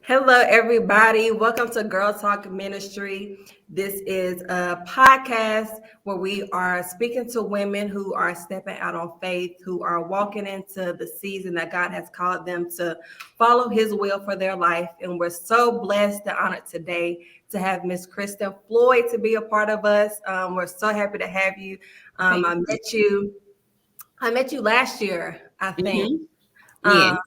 Hello, everybody. Welcome to Girl Talk Ministry. This is a podcast where we are speaking to women who are stepping out on faith, who are walking into the season that God has called them to follow His will for their life. And we're so blessed and honored today to have Miss Krysten Floyd to be a part of us. We're so happy to have you. Um, Thank I you. met you. I met you last year, I think. Mm-hmm. Yeah. Um,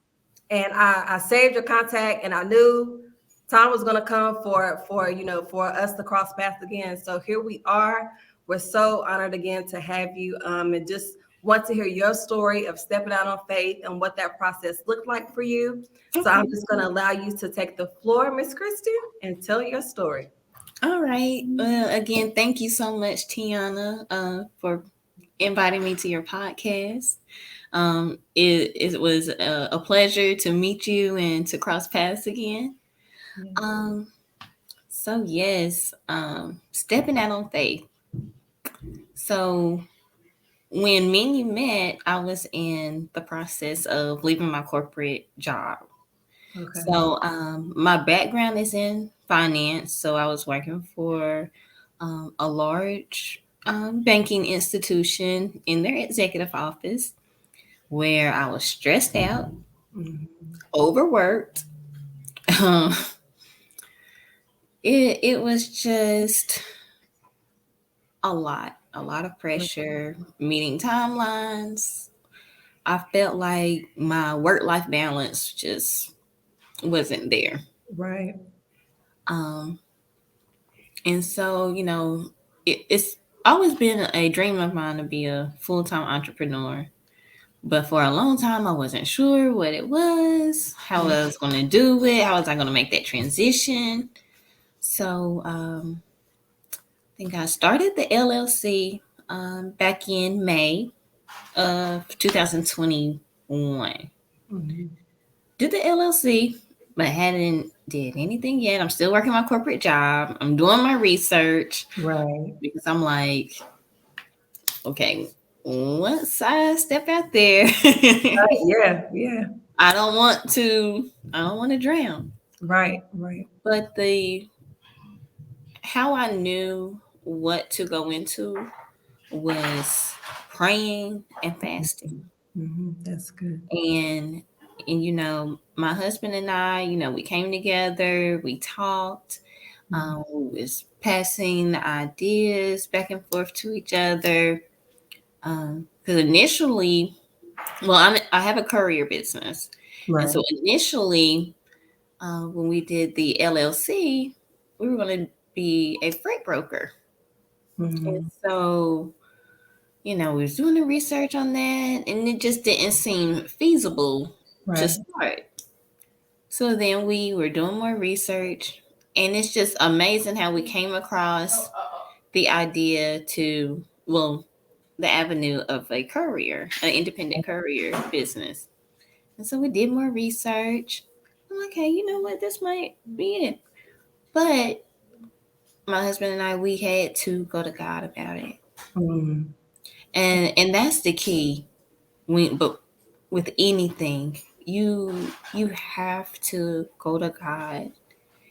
and I saved your contact, and I knew time was going to come for us to cross paths again. So here we are. We're so honored again to have you, and just want to hear your story of stepping out on faith and what that process looked like for you. So I'm Okay. just going to allow you to take the floor, Miss Krysten, and tell your story. All right. Well, again, thank you so much, Tiana, for inviting me to your podcast. It was a pleasure to meet you and to cross paths again. Yeah. Um, so yes, stepping out on faith. So when me and you met, I was in the process of leaving my corporate job. Okay. So my background is in finance. So I was working for a large banking institution in their executive office where I was stressed out, Mhm. overworked. Um, it was just a lot of pressure, meeting timelines. I felt like my work life balance just wasn't there. Right. Um, And so, it's always been a dream of mine to be a full time entrepreneur. But for a long time, I wasn't sure what it was, how I was going to do it, how was I going to make that transition. So I think I started the LLC back in May of 2021. Mhm. Did the LLC, but hadn't did anything yet. I'm still working my corporate job. I'm doing my research Right. because I'm like, okay, once I step out there, Right. Yeah. Yeah. I don't want to drown. Right. Right. But the how I knew what to go into was praying and fasting. That's good. And my husband and I, we came together, we talked, Mhm. we was passing ideas back and forth to each other. Because initially, well, I have a courier business, and Right. so initially, when we did the LLC, we were going to be a freight broker, and Mhm. so we was doing the research on that, and it just didn't seem feasible to Right. start. So then we were doing more research, and it's just amazing how we came across the idea to the avenue of a courier, an independent courier business. And so we did more research. I'm like, okay, you know what? This might be it. But my husband and I, we had to go to God about it. Mhm. And that's the key. But with anything, you have to go to God.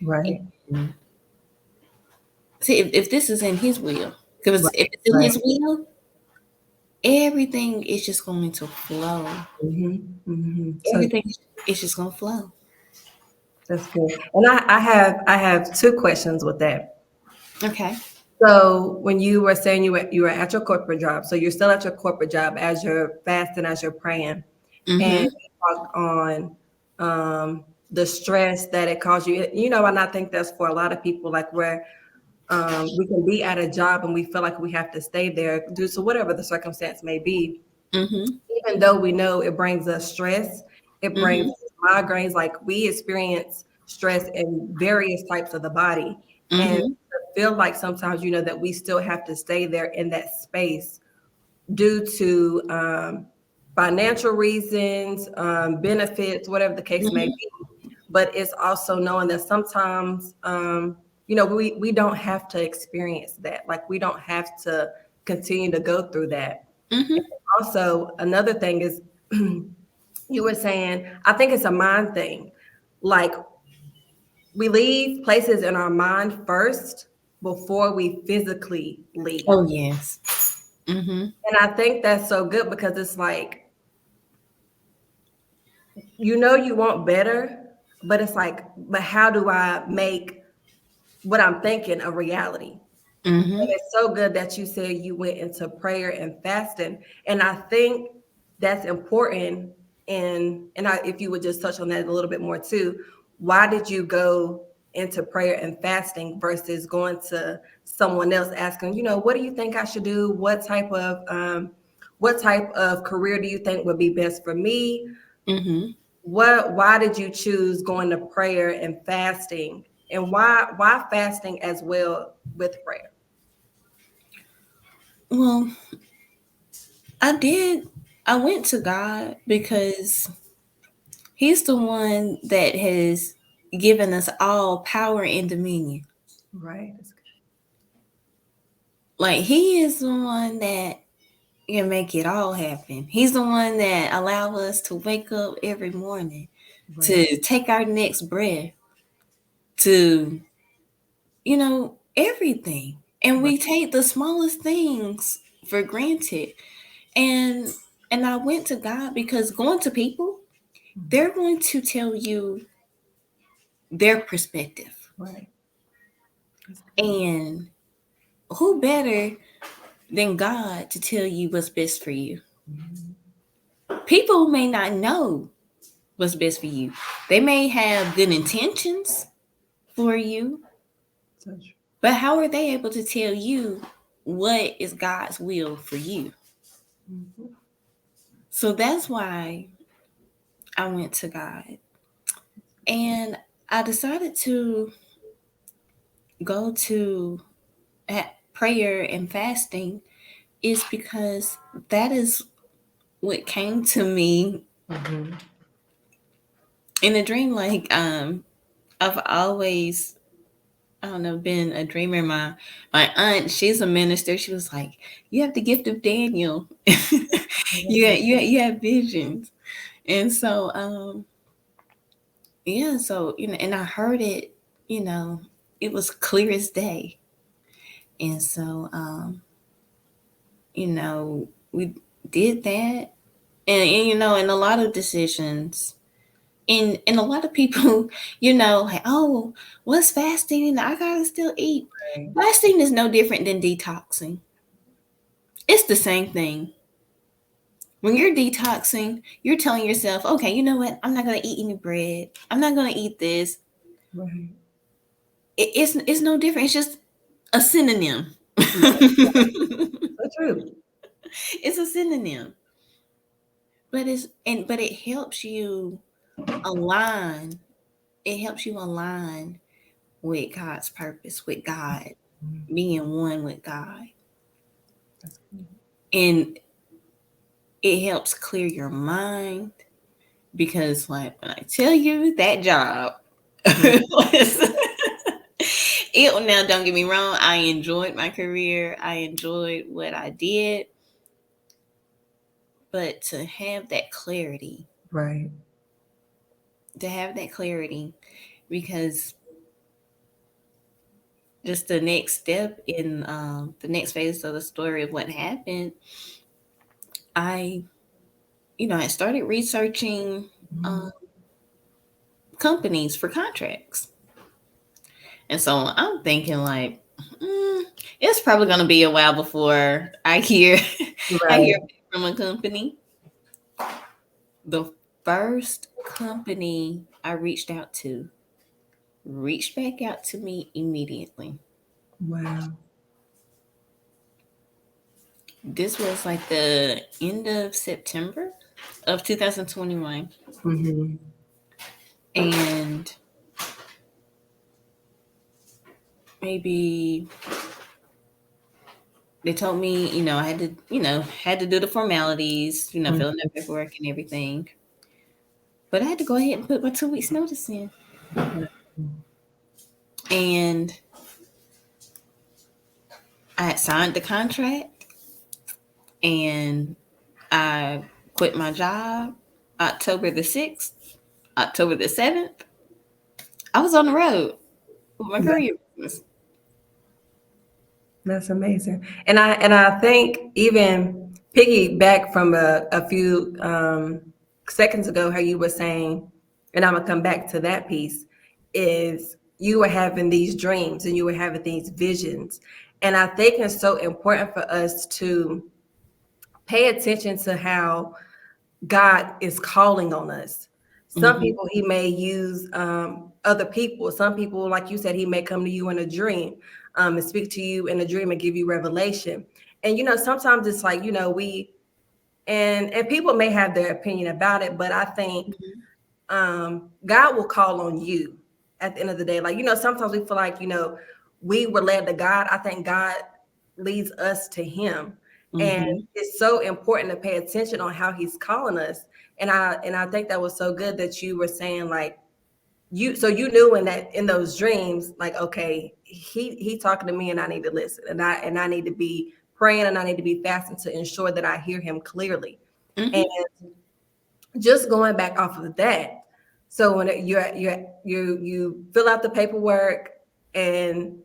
Right. And see if this is in His will. Because Right. if it's in Right. His will, everything is just going to flow. So Everything is just going to flow. that's good. And I have two questions with that. Okay. So when you were saying you were at your corporate job, so you're still at your corporate job as you're fasting, as you're praying, and Mm-hmm. you talked on the stress that it caused you. And I think that's for a lot of people, like where we can be at a job and we feel like we have to stay there due to whatever the circumstance may be, Mm-hmm. even though we know it brings us stress, it brings Mm-hmm. us migraines. Like we experience stress in various types of the body. And Mm-hmm. to feel like sometimes, that we still have to stay there in that space due to financial reasons, benefits, whatever the case may Mm-hmm. be. But it's also knowing that sometimes, we don't have to experience that. Like we don't have to continue to go through that. Mm-hmm. Also, another thing is you were saying, I think it's a mind thing. Like we leave places in our mind first before we physically leave. Oh yes. Mm-hmm. And I think that's so good because it's like, you know, you want better, but it's like, but how do I make what I'm thinking a reality? And Mm-hmm. it's so good that you said you went into prayer and fasting. And I think that's important. If you would just touch on that a little bit more too, why did you go into prayer and fasting versus going to someone else asking, you know, what do you think I should do? What type of career do you think would be best for me? Mm-hmm. Why did you choose going to prayer and fasting? And why fasting as well with prayer? Well, I did. I went to God because He's the one that has given us all power and dominion. Right. That's good. Like He is the one that can make it all happen. He's the one that allow us to wake up every morning, Right. to take our next breath, to everything. And Right. we take the smallest things for granted. And and I went to God because going to people, they're going to tell you their perspective. Right. That's good. And who better than God to tell you what's best for you? Mhm. People may not know what's best for you. They may have good intentions for you, So true. but how are they able to tell you what is God's will for you? Mhm. So that's why I went to God. And I decided to go to prayer and fasting is because that is what came to me Mhm. in a dream. Like I've always, I don't know, been a dreamer. My aunt, she's a minister. She was like, "You have the gift of Daniel. You have visions." And so yeah, so and I heard it. You know, it was clear as day. And so we did that, and and a lot of decisions. And a lot of people, like, oh, what's fasting? I gotta still eat. Right. Fasting is no different than detoxing. It's the same thing. When you're detoxing, you're telling yourself, okay, you know what? I'm not gonna eat any bread. I'm not gonna eat this. Right. It's no different. It's just a synonym. Right. So true. It's a synonym. But it helps you align. It helps you align with God's purpose, with God, Mhm. being one with God. That's good. And it helps clear your mind because, like, when I tell you that job, Right. it now, don't get me wrong, I enjoyed my career, I enjoyed what I did, but Right. to have that clarity, because just the next step in the next phase of the story of what happened, I, I started researching Mhm. um, companies for contracts. And so I'm thinking like, it's probably gonna be a while before I hear I Right. hear back from a company. The first company I reached back out to me immediately. Wow. This was like the end of September of 2021. Mhm. And maybe they told me, I had to do the formalities, Mhm. filling out paperwork and everything. But I had to go ahead and put my 2 weeks notice in. And I had signed the contract and I quit my job October the 6th, October the 7th. I was on the road with my Courier business. That's amazing. And I think even piggyback from a few seconds ago, how you were saying, and I'm gonna come back to that piece, is you were having these dreams and you were having these visions. And I think it's so important for us to pay attention to how God is calling on us. Some Mm-hmm. people he may use other people. Some people, like you said, he may come to you in a dream and speak to you in a dream and give you revelation. And sometimes it's like we and people may have their opinion about it, but I think God will call on you at the end of the day. Like sometimes we feel like we were led to God. I think God leads us to Him. And Mm-hmm. it's so important to pay attention on how He's calling us. And I think that was so good that you were saying like so you knew in those dreams, like, okay, he talking to me and I need to listen, and I need to be praying and I need to be fasting to ensure that I hear him clearly. And Mm-hmm. just going back off of that, so when you fill out the paperwork and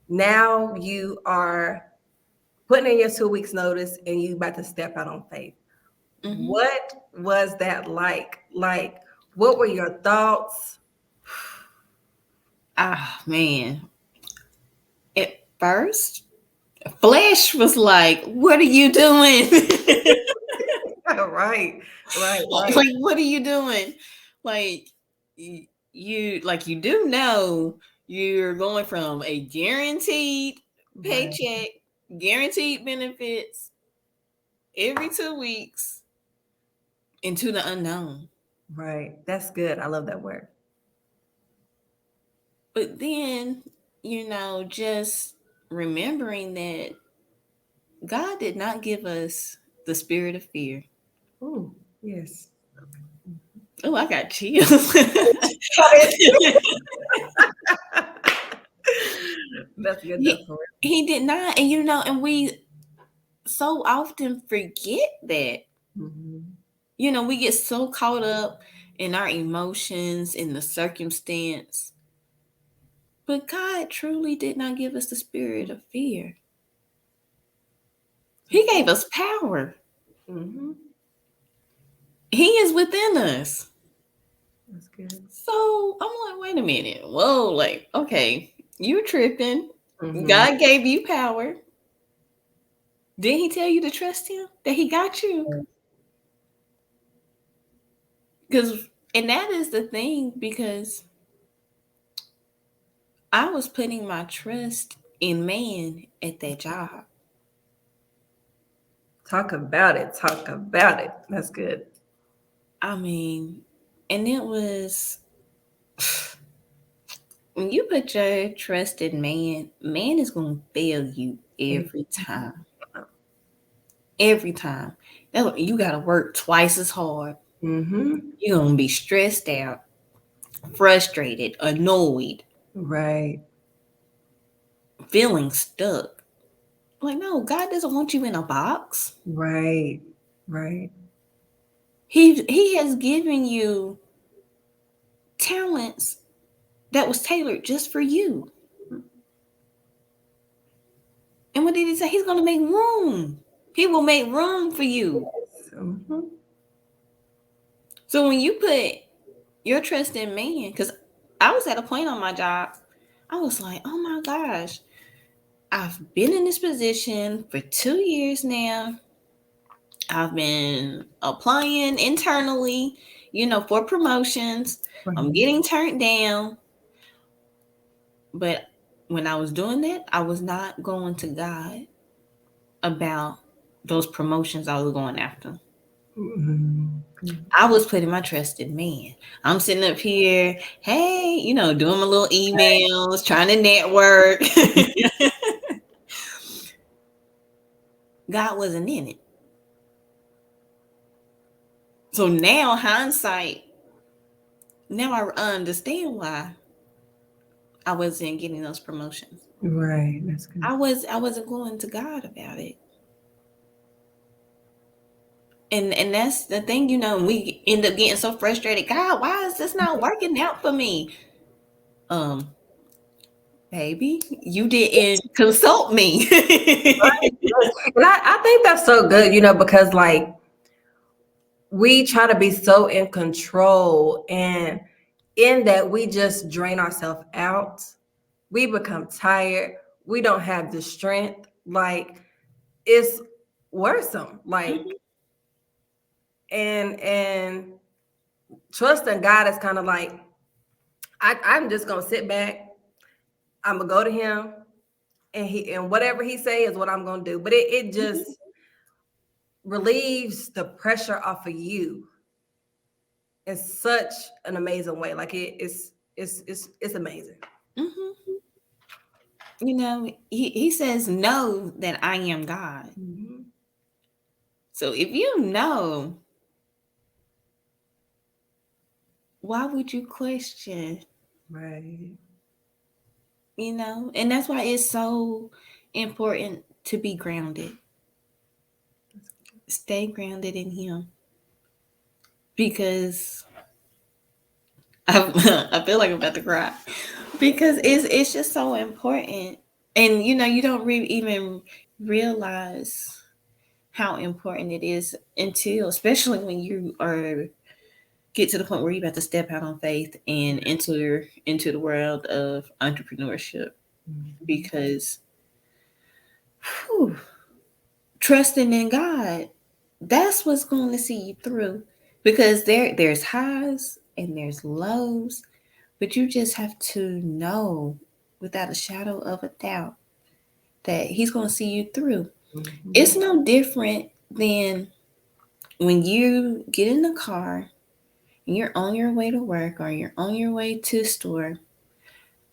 now you are putting in your 2 weeks notice and you about to step out on faith. Mm-hmm. What was that like? Like, what were your thoughts? Ah, man. At first, flesh was like, "What are you doing?" Right, right. Like, what are you doing? Like, you do know you're going from a guaranteed Right, paycheck, guaranteed benefits every 2 weeks into the unknown. right. That's good. I love that word. But then, just remembering that God did not give us the spirit of fear. Oh, yes. Oh, I got chills. That's good though, he, for he did not. And, and we so often forget that. real. Mhm. We get so caught up in our emotions, in the circumstance. But God truly did not give us the spirit of fear. He gave us power. Mhm. He is within us. That's good. So I'm like, wait a minute. Whoa, like, okay, you tripping. Mhm. God gave you power. Didn't he tell you to trust him? That he got you? And that is the thing, because I was putting my trust in man at that job. Talk about it. Talk about it. That's good. I mean, and it was when you put your trust in man, man is going to fail you every time. Every time. You got to work twice as hard. Mhm. You're going to be stressed out, frustrated, annoyed, Right. feeling stuck. Like, no, God doesn't want you in a box. Right. Right. He has given you talents that was tailored just for you. And what did he say? He's going to make room. He will make room for you. Yes. Mhm. So when you put your trust in man, because I was at a point on my job, I was like, oh my gosh, I've been in this position for 2 years now. I've been applying internally, for promotions. I'm Right. getting turned down. But when I was doing that, I was not going to God about those promotions I was going after. Mhm. I was putting my trust in man. I'm sitting up here, hey, doing my little emails, trying to network. God wasn't in it. So now, hindsight, now I understand why I wasn't getting those promotions. Right. That's good. I wasn't going to God about it. And that's the thing, we end up getting so frustrated. God, why is this not working out for me? Um, baby, you didn't consult me. And I think that's so good, because like we try to be so in control, and in that we just drain ourselves out. We become tired. We don't have the strength. Like it's worrisome. Like Mhm. and trusting God is kind of like I'm just gonna sit back. I'm gonna go to Him, and whatever He say is what I'm gonna do. But it Mhm. just relieves the pressure off of you in such an amazing way. Like it's amazing. Mhm. You know, he says, know that I am God. Mhm. So if you know, why would you question? Right. You know, and that's why it's so important to be grounded. Stay grounded in Him because I feel like I'm about to cry because it's just so important, and you know you don't even realize how important it is until, especially when you are get to the point where you're about to step out on faith and enter into the world of entrepreneurship, Mhm. because whew, trusting in God, that's what's going to see you through, because there's highs and there's lows, but you just have to know without a shadow of a doubt that He's going to see you through. It's Mhm. no different than when you get in the car and you're on your way to work or you're on your way to the store.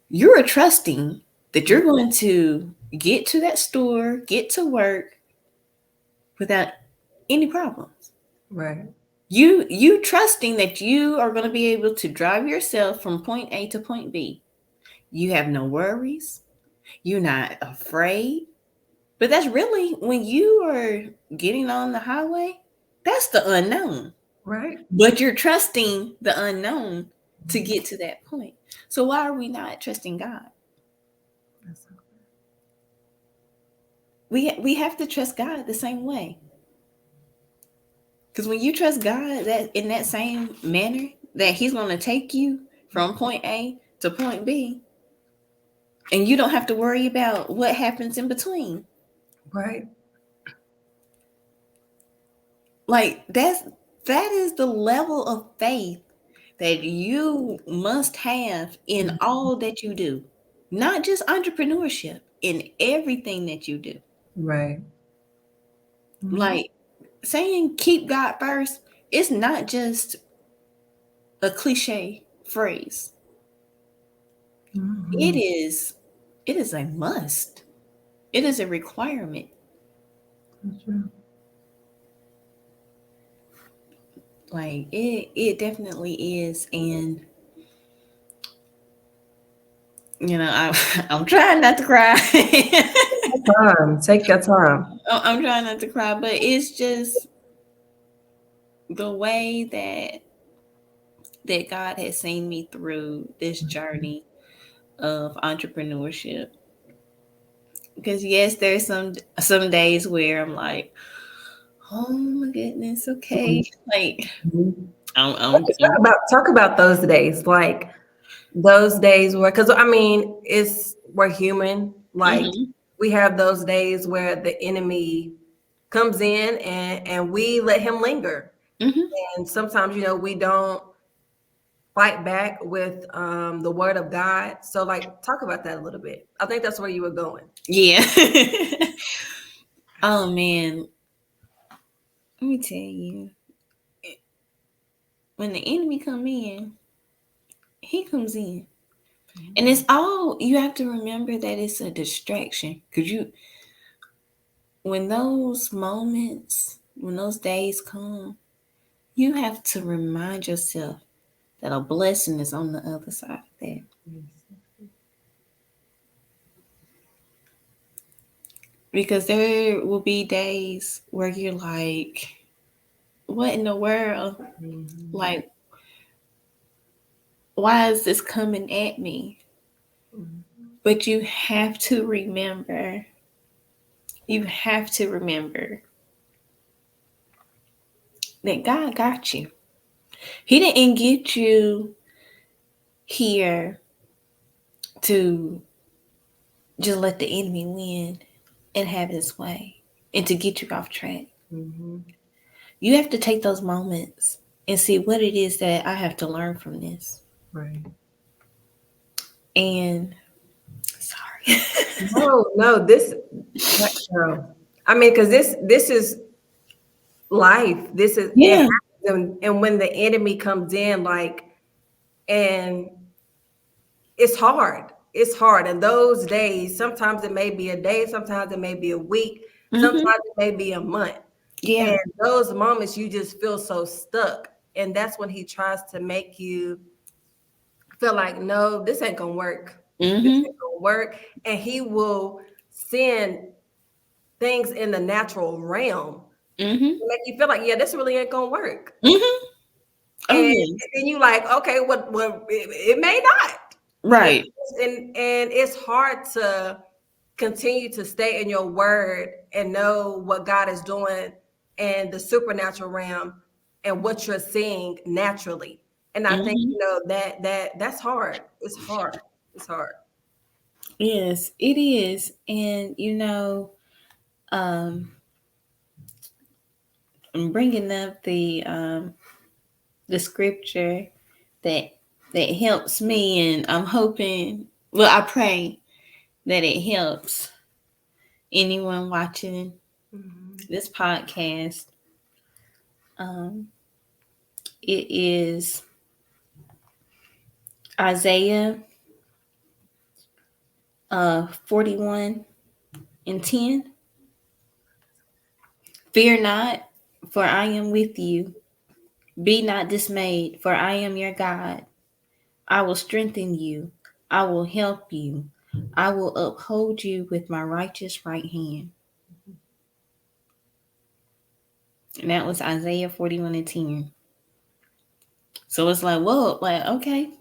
You're trusting that you're going to get to that store, get to work without any problems. Right. You trusting that you are going to be able to drive yourself from point A to point B. You have no worries. You're not afraid. But that's really when you are getting on the highway, that's the unknown. Right. But you're trusting the unknown to get to that point. So why are we not trusting God? That's so We have to trust God the same way. Because when you trust God that in that same manner that He's going to take you from point A to point B, and you don't have to worry about what happens in between. right. Like that is the level of faith that you must have in all that you do. Not just entrepreneurship, in everything that you do. Right. Mhm. Like saying keep God first, it's not just a cliche phrase. It Mhm. is it is a must. It is a requirement. That's true. Like it definitely is. And you know, I'm trying not to cry. Time. Take your time. I'm trying not to cry, but it's just the way that God has seen me through this journey of entrepreneurship. Because yes, there's some days where I'm like, oh my goodness, okay, like Mhm. I'm Talk about those days, like those days where, because I mean, we're human. Like mhm, we have those days where the enemy comes in and we let him linger, mhm, and sometimes we don't fight back with the word of God. So like talk about that a little bit. I think that's where you were going. yeah. Oh man, let me tell you, when the enemy come in, he comes in, and it's all you have to remember that it's a distraction. Because when those moments, when those days come, you have to remind yourself that a blessing is on the other side of that. Because there will be days where you're like, what in the world? Mhm. Like, why is this coming at me? But you have to remember that God got you. He didn't get you here to just let the enemy win and have his way and to get you off track. Mm-hmm. You have to take those moments and see what it is that I have to learn from this. Right. And sorry. No, girl. I mean, because this is life. This is it Yeah. happens, and when the enemy comes in, like, and it's hard. It's hard. And those days, sometimes it may be a day, sometimes it may be a week, sometimes Mm-hmm. it may be a month. Yeah. And those moments you just feel so stuck. And that's when he tries to make you feel like, no, this ain't gonna work. This Mm-hmm. ain't gonna work. And he will send things in the natural realm Mm-hmm. to make you feel like, yeah, this really ain't gonna work. Mm-hmm. Oh And yes. then you like, okay, what it may not. And, Right. and it's hard to continue to stay in your word and know what God is doing in the supernatural realm and what you're seeing naturally. And I think Mm-hmm. that's hard. It's hard. It's hard. Yes, it is. And I'm bringing up the scripture that that helps me, and I'm hoping, well, I pray that it helps anyone watching Mhm. this podcast. Um, it is Isaiah 41:10. Fear not, for I am with you. Be not dismayed, for I am your God. I will strengthen you. I will help you. I will uphold you with my righteous right hand. And that was Isaiah 41:10. So it's like, whoa, like, okay,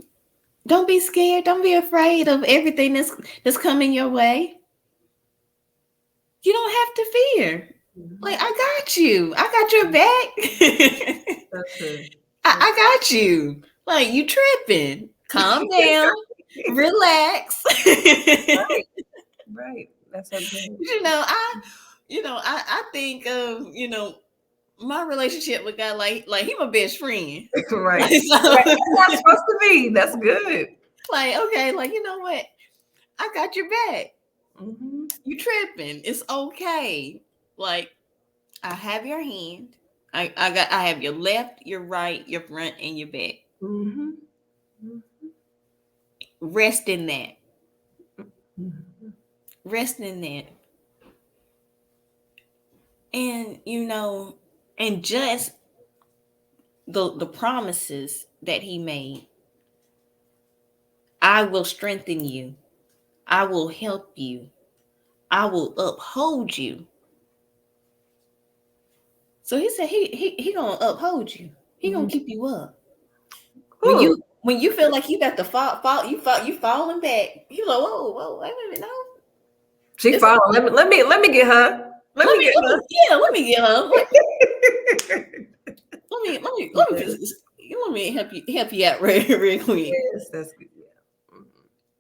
don't be scared. Don't be afraid of everything that's coming your way. You don't have to fear. Like, Mhm. I got you. I got your back. So true. So I got you. Like, you tripping. Calm down. Relax. right, right. That's so good. you know, I I think of, my relationship with God like he my best friend. Right. Like, so, Right. That's how it's supposed to be. That's good. like, okay, like, you know what? I got your back. Hmm. You tripping. It's okay. Like, I have your hand. I have your left, your right, your front, and your back. Hmm. Rest in that. Hmm. Rest in that. And and just the promises that he made. I will strengthen you. I will help you. I will uphold you. So he said he gonna uphold you. He gonna keep you up. Ooh, When you feel like you got to you falling back. You like, whoa, wait a minute, no. she It's followed. Let me get her. Let me get let me get her. her. Let me help you out real quick. Yes, that's good.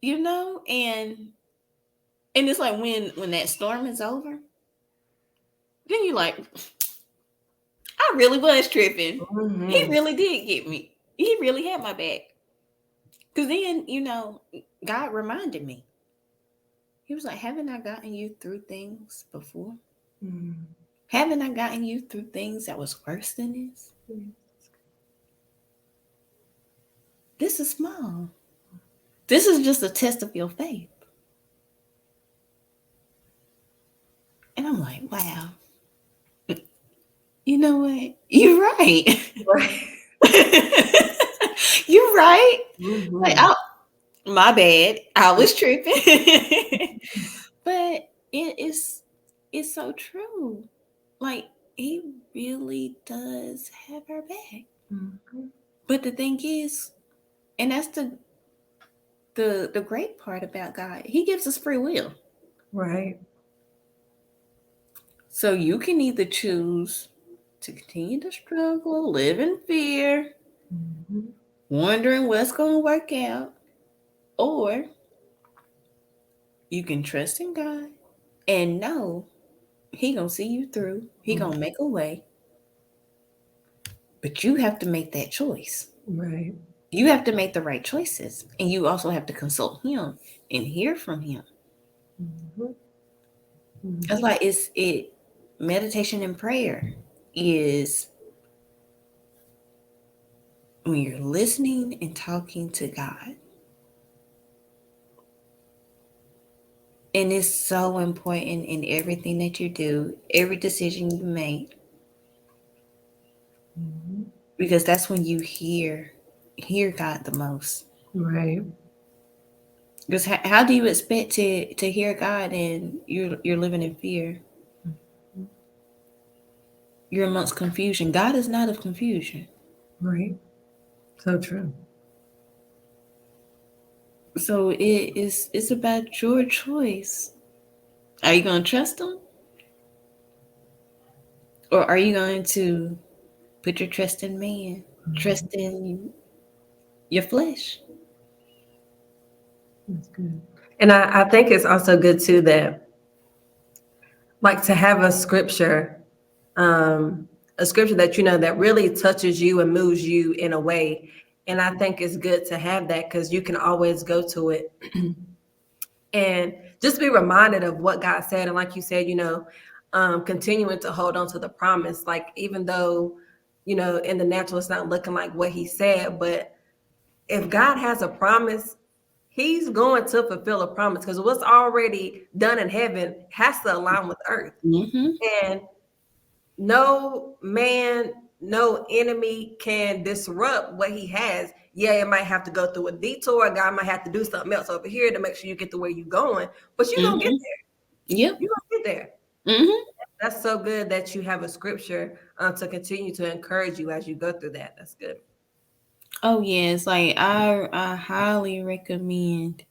Yeah. And it's like when that storm is over, then you like, I really was tripping. He Mhm. really did get me. He really had my back. Cause then, God reminded me. He was like, haven't I gotten you through things before? Mhm. Haven't I gotten you through things that was worse than this? Mhm. This is small. This is just a test of your faith. And I'm like, wow. You know what? You're right. Right. You're right. Like, Mhm. my bad. I was tripping. But it's so true. Like, he really does have our back. Mhm. But the thing is, and the great part about God, He gives us free will. Right. So you can either choose to continue to struggle, live in fear, Mhm. wondering what's going to work out, or you can trust in God and know He going to see you through. He going to make a way. But you have to make that choice. Right. You have to make the right choices. And you also have to consult Him and hear from Him. Mhm. That's Mhm. why it meditation and prayer is when you're listening and talking to God. And it's so important in everything that you do, every decision you make, Mhm. because that's when you hear God the most. Right. Because how do you expect to hear God and you're living in fear? Mhm. You're amongst confusion. God is not of confusion. Right. So true. So it's about your choice. Are you going to trust Him, or are you going to put your trust in man, trust Mhm. in your flesh? That's good. And I think it's also good too that like to have a scripture that you know that really touches you and moves you in a way. And I think it's good to have that because you can always go to it and just be reminded of what God said. And like you said, continuing to hold on to the promise, like even though, in the natural it's not looking like what He said, but if God has a promise, He's going to fulfill a promise because what's already done in heaven has to align with earth. Mm-hmm. And no man, no enemy can disrupt what He has. Yeah, it might have to go through a detour. God might have to do something else over here to make sure you get to where you're going, but you're going to get Mm-hmm. there. Yep. You're going to get there. Mm-hmm. That's so good that you have a scripture to continue to encourage you as you go through that. That's good. Oh yes, like I highly recommend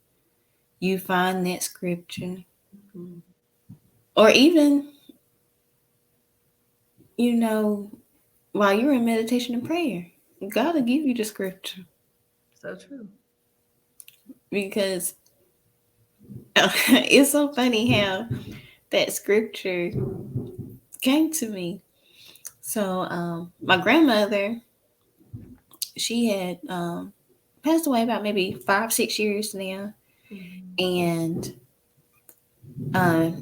you find that scripture, Mhm. or even you know while you're in meditation and prayer, God will give you the scripture, So true. because it's so funny how that scripture came to me. So my grandmother, she had passed away about maybe 5-6 years now, Mhm. and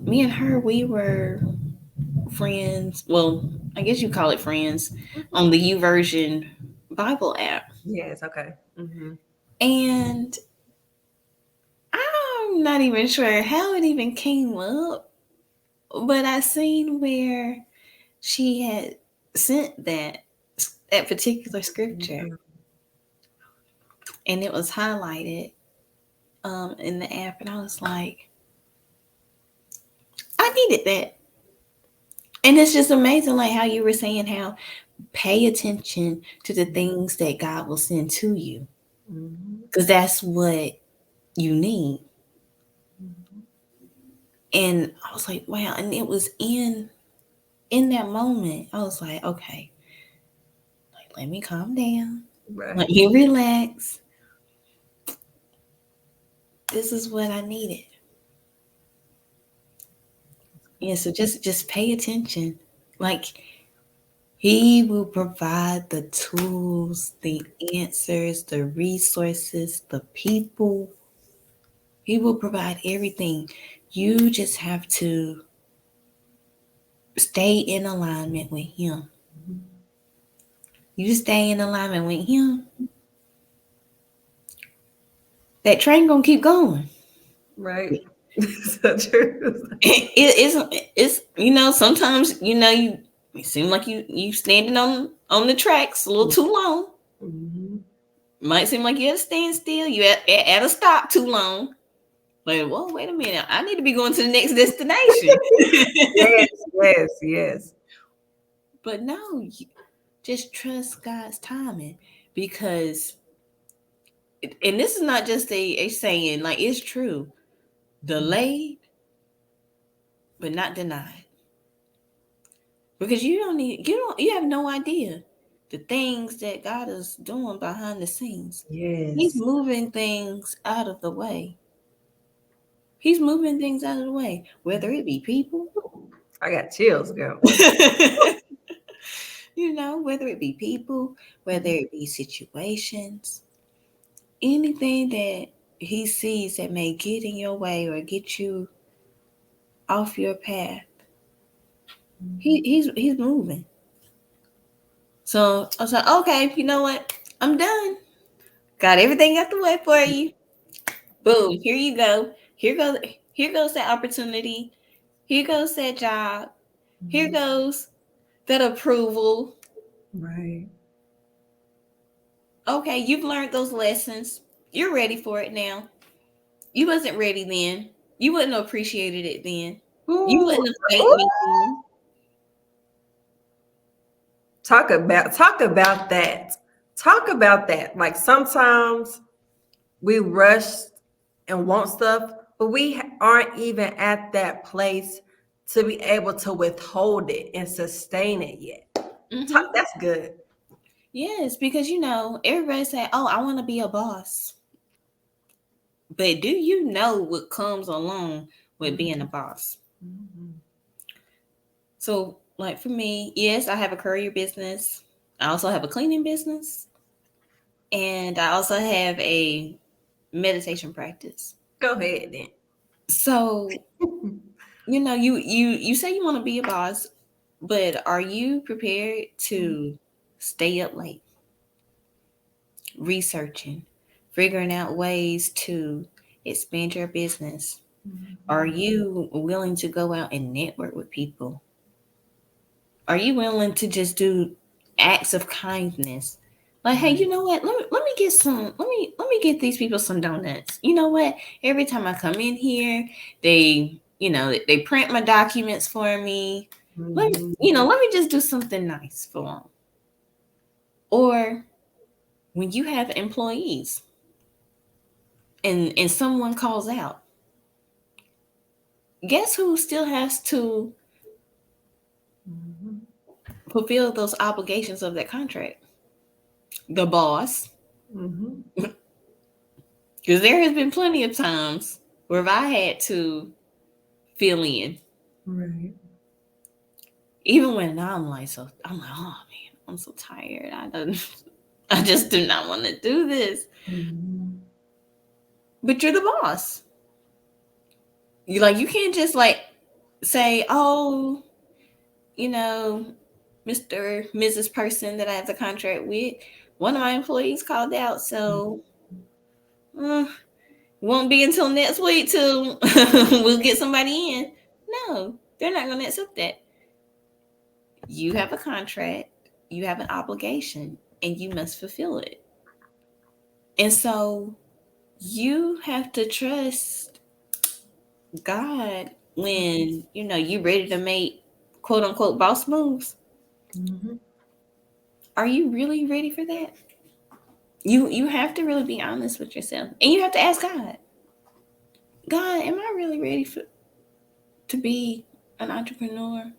me and her, we were friends. Well, I guess you call it friends on the YouVersion Bible app. Yes. Okay. Hmm. And I'm not even sure how it even came up, but I seen where she had sent that particular scripture, and it was highlighted in the app, and I was like, I needed that. And it's just amazing, like how you were saying how pay attention to the things that God will send to you, Hmm. because that's what you need. And I was like, wow. And it was in that moment, I was like, okay, like let me calm down, let Right. me relax. This is what I needed. Yeah, so just pay attention. Like He will provide the tools, the answers, the resources, the people. He will provide everything. You just have to stay in alignment with Him. You stay in alignment with Him, that train gonna keep going. Right. So true. It's sometimes you it seem like you standing on the tracks a little too long. Hmm. Might seem like you at a standstill. You at a stop too long. Like, whoa, wait a minute. I need to be going to the next destination. Yes. Yes. Yes. But no, just trust God's timing, because and this is not just a saying, like it's true. Delayed, but not denied. Because you have no idea the things that God is doing behind the scenes. He's Yes. moving things out of the way. He's moving things out of the way, whether it be people, I got chills, girl. whether it be people, whether it be situations, anything that he sees that may get in your way or get you off your path, he's moving. So I was like, okay, you know what? I'm done. Got everything out the way for you. Boom, here you go. Here goes that opportunity. Here goes that job. Here goes that approval. Right. Okay, you've learned those lessons. You're ready for it now. You wasn't ready then. You wouldn't have appreciated it then. You Ooh, wouldn't have thanked ooh. me then. Talk about that. Talk about that. Like sometimes we rush and want stuff, but we aren't even at that place to be able to withhold it and sustain it yet. Mm-hmm. That's good. Yes, because everybody say, "Oh, I want to be a boss," but do you know what comes along with being a boss? Mhm. So, like for me, yes, I have a courier business. I also have a cleaning business, and I also have a meditation practice. Go ahead then. So, you say you want to be a boss, but are you prepared to stay up late researching, figuring out ways to expand your business? Are you willing to go out and network with people? Are you willing to just do acts of kindness? Like, hey, you know what? Let me get let me get these people some donuts. You know what? Every time I come in here, they print my documents for me. Let me just do something nice for them. Or when you have employees and someone calls out, guess who still has to Mhm. fulfill those obligations of that contract? The boss. Mhm. Because there has been plenty of times where I had to fill in, Right. even when I'm like, oh man, I'm so tired. I just do not want to do this. Mhm. But you're the boss. You can't just like say, oh, you know, Mr. Mrs. Person that I have the contract with. One of my employees called out, so uh, won't be until next week till we'll get somebody in. No, they're not going to accept that. You have a contract, you have an obligation, and you must fulfill it. And so you have to trust God when you ready to make quote unquote boss moves. Mhm. Are you really ready for that? You have to really be honest with yourself, and you have to ask God. God, am I really ready to be an entrepreneur?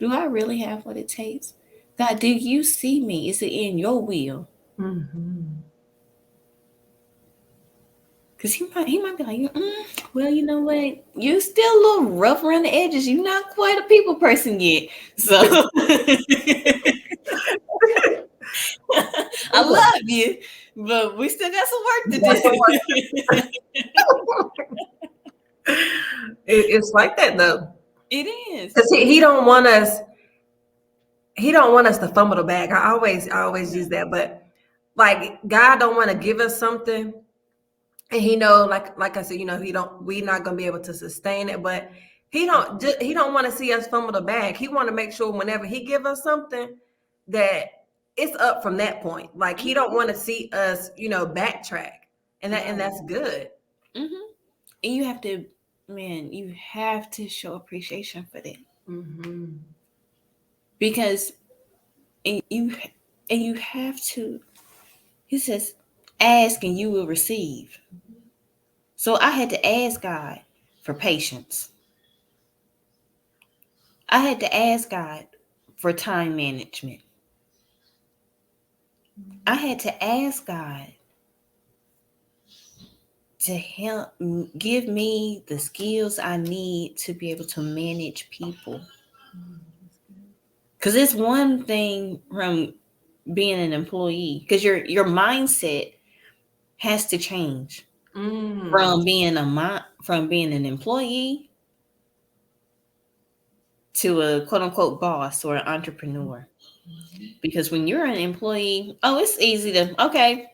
Do I really have what it takes? God, do you see me? Is it in your will? Mhm. Because he might be like, well, you know what? You still a little rough around the edges. You're not quite a people person yet. So I love you, but we still got some work to That's the do. it's like that though, It is. because he don't want us. He don't want us to fumble the bag. I always use that, but like God don't want to give us something, and he know, like I said, we're not gonna be able to sustain it, but he don't want to see us fumble the bag. He want to make sure whenever he give us something that it's up from that point. Like he don't want to see us, backtrack, and Right. that's good. Mm-hmm. And you have to, man, you have to show appreciation for that Mm-hmm. because and you have to. He says, Ask and you will receive. So I had to ask God for patience. I had to ask God for time management. I had to ask God to help give me the skills I need to be able to manage people. Because it's one thing from being an employee, because your mindset has to change from being an employee to a quote unquote boss or an entrepreneur. Because when you're an employee, oh, it's easy to okay.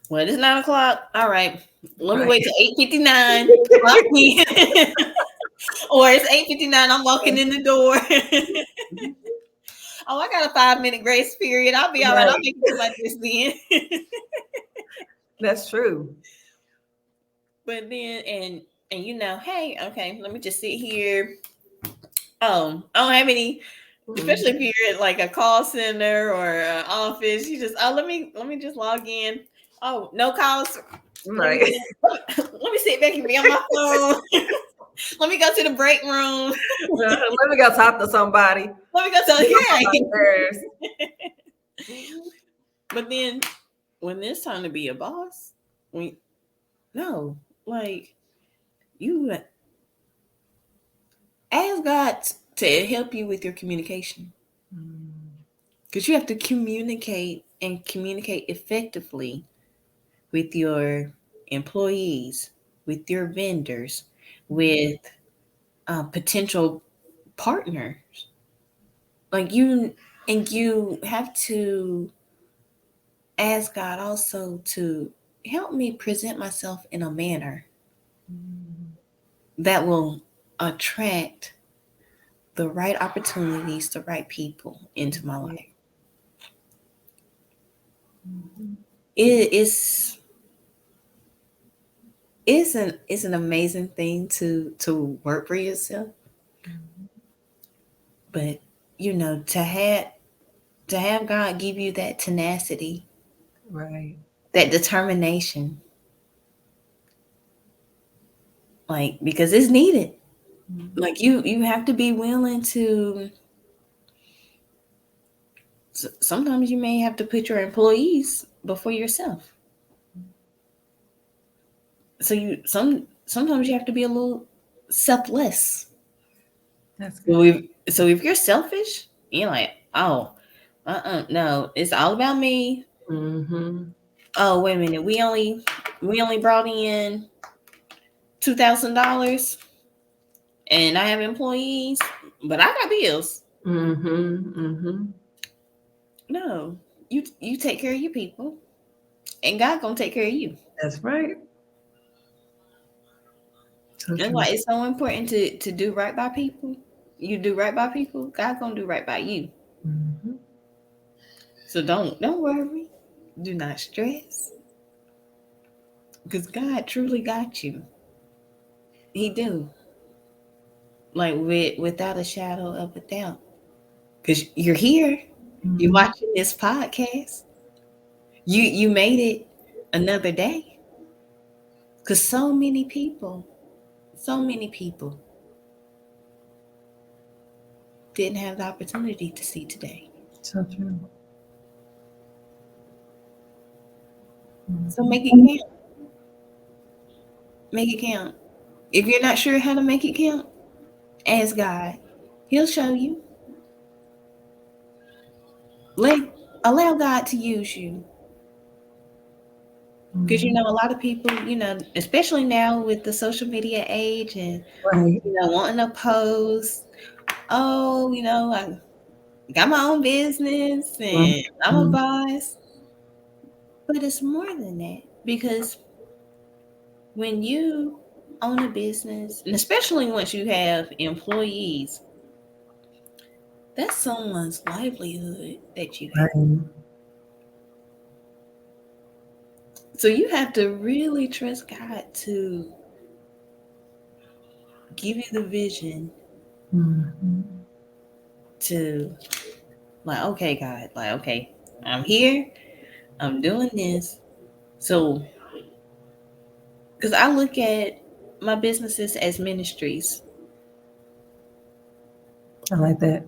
Well, it's 9 o'clock. All right, let me Right. wait till 8:59. Clock me. Or it's 8:59. I'm walking in the door. Oh, I got a 5 minute grace period. I'll be all right. I'll Right. make it to my this then. That's true. But then and hey, okay, let me just sit here. Oh, I don't have any. Especially if you're at like a call center or an office, you just let me just log in. Oh, no calls. Let me Right. let me sit back and be on my phone. Let me go to the break room. Let me go talk to somebody. Let me go tell Get you. on somebody's nerves. But then when it's time to be a boss, we no, like you ask God to help you with your communication. Because you have to communicate and communicate effectively with your employees, with your vendors, with potential partners. Like you have to ask God also to help me present myself in a manner that will attract the right opportunities, the right people into my life. It is it's an amazing thing to work for yourself, but to have God give you that tenacity, Right. that determination, like because it's needed. Like you have to be willing to. Sometimes you may have to put your employees before yourself. So sometimes you have to be a little selfless. That's So good. if you're selfish, you're like, oh, no, it's all about me. Mm-hmm. Oh, wait a minute, we only brought in $2,000, and I have employees, but I got bills. Mm-hmm. Mm-hmm. No, you take care of your people, and God gonna take care of you. That's right. So That's true. why it's so important to do right by people. You do right by people, God gonna do right by you. Mm-hmm. So don't worry, do not stress, because God truly got you. He do, like without a shadow of a doubt. Because you're here, you're Mm-hmm. watching this podcast. You made it another day. Because so many people didn't have the opportunity to see today. So true. So make it Mm-hmm. count. Make it count. If you're not sure how to make it count, ask God. He'll show you. Let Allow God to use you. Because Mm-hmm. a lot of people, especially now with the social media age and Right. wanting to post, oh, I got my own business and I'm a Mm-hmm. boss. But it's more than that, because when you own a business, and especially once you have employees, that's someone's livelihood that you have. Right. So you have to really trust God to give you the vision Mm-hmm. to, like, okay, God, like, okay, I'm here, I'm doing this. So, because I look at my businesses as ministries, I like that.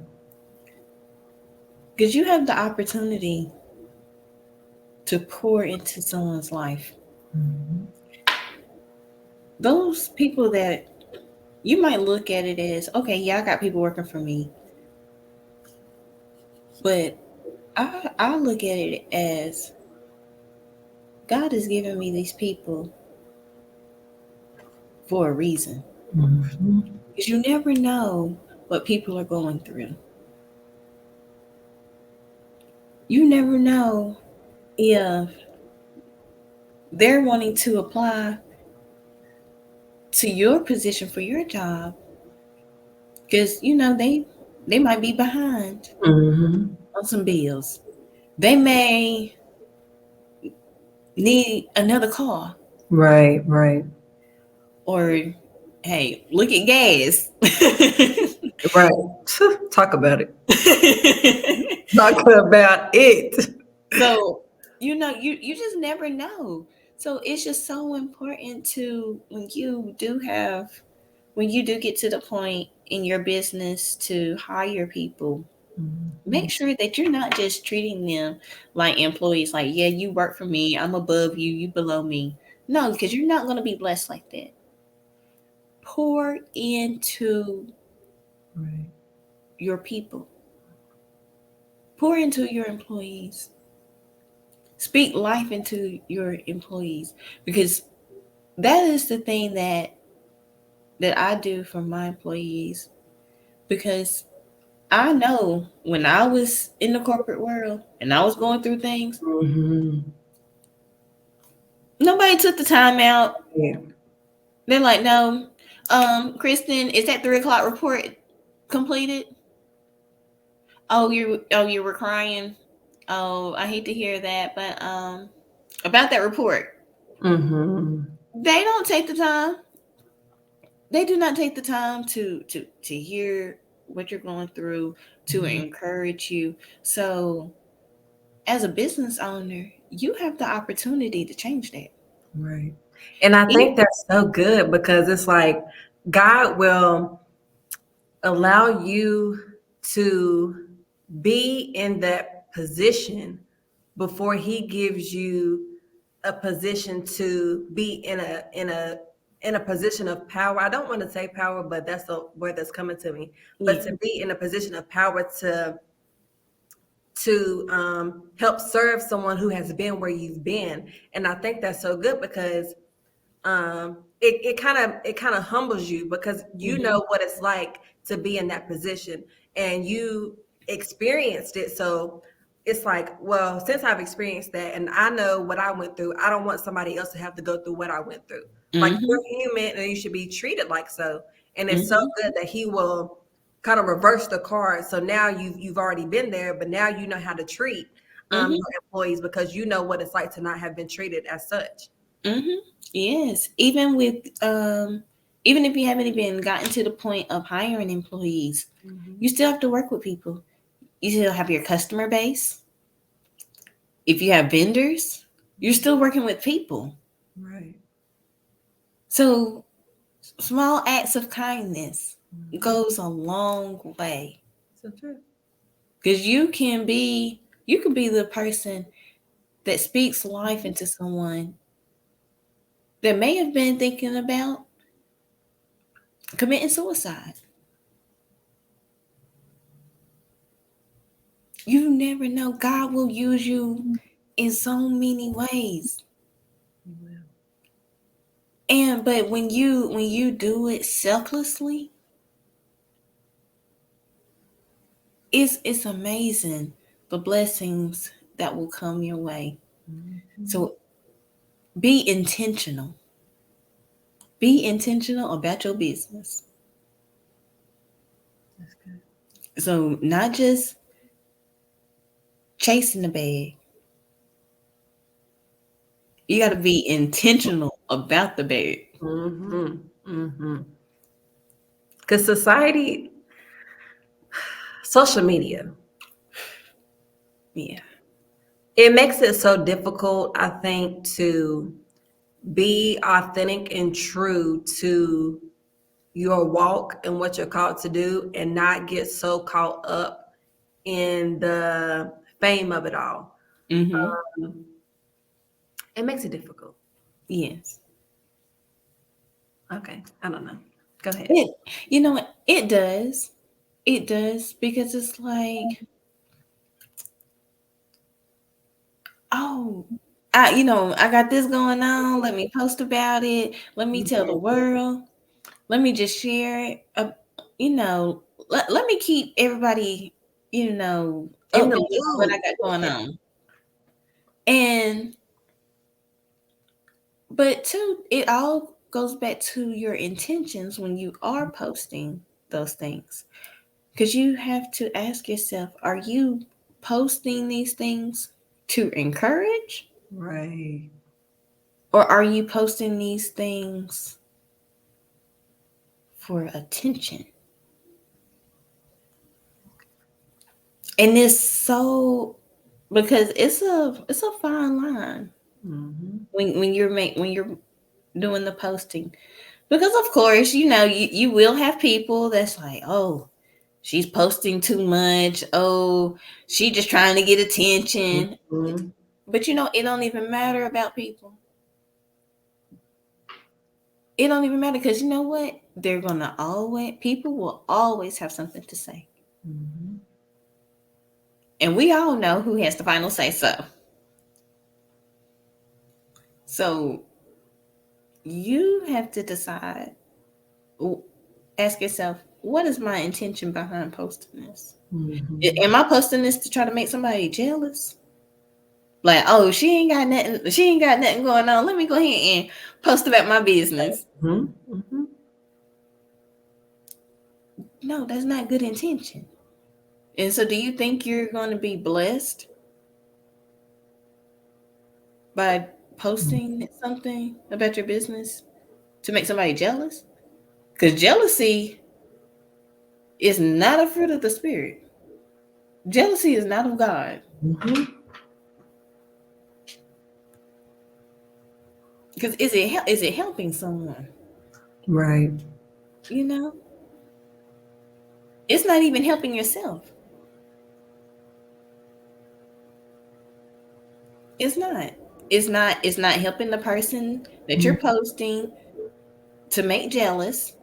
because you have the opportunity to pour into someone's life. Mhm. Those people that you might look at it as, okay, yeah, I got people working for me, but I look at it as God has given me these people for a reason. Mhm. Because you never know what people are going through. You never know if they're wanting to apply to your position for your job because they might be behind Mhm. on some bills. They may need another car, Right, right, or hey, look at gas. right. Talk about it. Talk about it. So you just never know. So it's just so important to when you do get to the point in your business to hire people, Mhm. make sure that you're not just treating them like employees, like, yeah, you work for me, I'm above you, you below me. No, because you're not going to be blessed like that. Pour into Right. your people, pour into your employees, speak life into your employees, because that is the thing that I do for my employees. Because I know when I was in the corporate world and I was going through things, Mhm. nobody took the time out. Yeah. They're like, no, Kristen, is that 3 o'clock report completed? You were crying. Oh, I hate to hear that, but about that report, Mhm. they don't take the time. They do not take the time to hear what you're going through, to Mhm. encourage you. So, as a business owner, you have the opportunity to change that. Right. And I E- think that's so good because it's like God will allow you to be in that position before he gives you a position to be in a position of power. I don't want to say power, but that's the word that's coming to me. But Yeah. to be in a position of power to help serve someone who has been where you've been. And I think that's so good because it kind of humbles you because you Mm-hmm. know what it's like to be in that position and you experienced it. So it's like, well, since I've experienced that and I know what I went through, I don't want somebody else to have to go through what I went through. Like Mm-hmm. you're human and you should be treated like so. And it's so Mm-hmm. good that he will kind of reverse the card. So now you've already been there, but now you know how to treat Mm-hmm. your employees because you know what it's like to not have been treated as such. Mm-hmm. Yes. Even with even if you haven't even gotten to the point of hiring employees, Mhm. you still have to work with people. You still have your customer base. If you have vendors, you're still working with people. Right. So small acts of kindness Mhm. goes a long way. So true. Because you could be the person that speaks life into someone that may have been thinking about committing suicide. You never know. God will use you in so many ways. You will. And but when you do it selflessly, it's amazing the blessings that will come your way. Mhm. So be intentional. Be intentional about your business. That's good. So not just chasing the bag. You got to be intentional about the bag. Mhm. Mhm. Because society, social media, Yeah. It makes it so difficult, I think, to be authentic and true to your walk and what you're called to do and not get so caught up in the fame of it all. Mm-hmm. It makes it difficult. Yes. Okay, I don't know. Go ahead. It, you know, it does. It does because it's like, oh, I got this going on. Let me post about it. Let me tell the world. Let me just share it. Let me keep everybody, In the updated on what I loop. got going on. And but too, it all goes back to your intentions when you are posting those things. Because you have to ask yourself, are you posting these things to encourage? Right. Or are you posting these things for attention? And it's so because it's a fine line Mm-hmm. when you're doing the posting. Because of course, you will have people that's like, oh, she's posting too much. Oh, she just trying to get attention. Mm-hmm. But it don't even matter about people. It don't even matter because you know what? People will always have something to say. Mm-hmm. And we all know who has the final say so. So you have to decide, ask yourself, what is my intention behind posting this? Mm-hmm. Am I posting this to try to make somebody jealous? Like, oh, she ain't got nothing going on. Let me go ahead and post about my business. Mm-hmm. No, that's not good intention. And so do you think you're going to be blessed by posting something about your business to make somebody jealous? Because jealousy is not a fruit of the spirit. Jealousy is not of God. Mm-hmm. Because is it helping someone? Right. You know, it's not even helping yourself. It's not. It's not helping the person that you're posting to make jealous.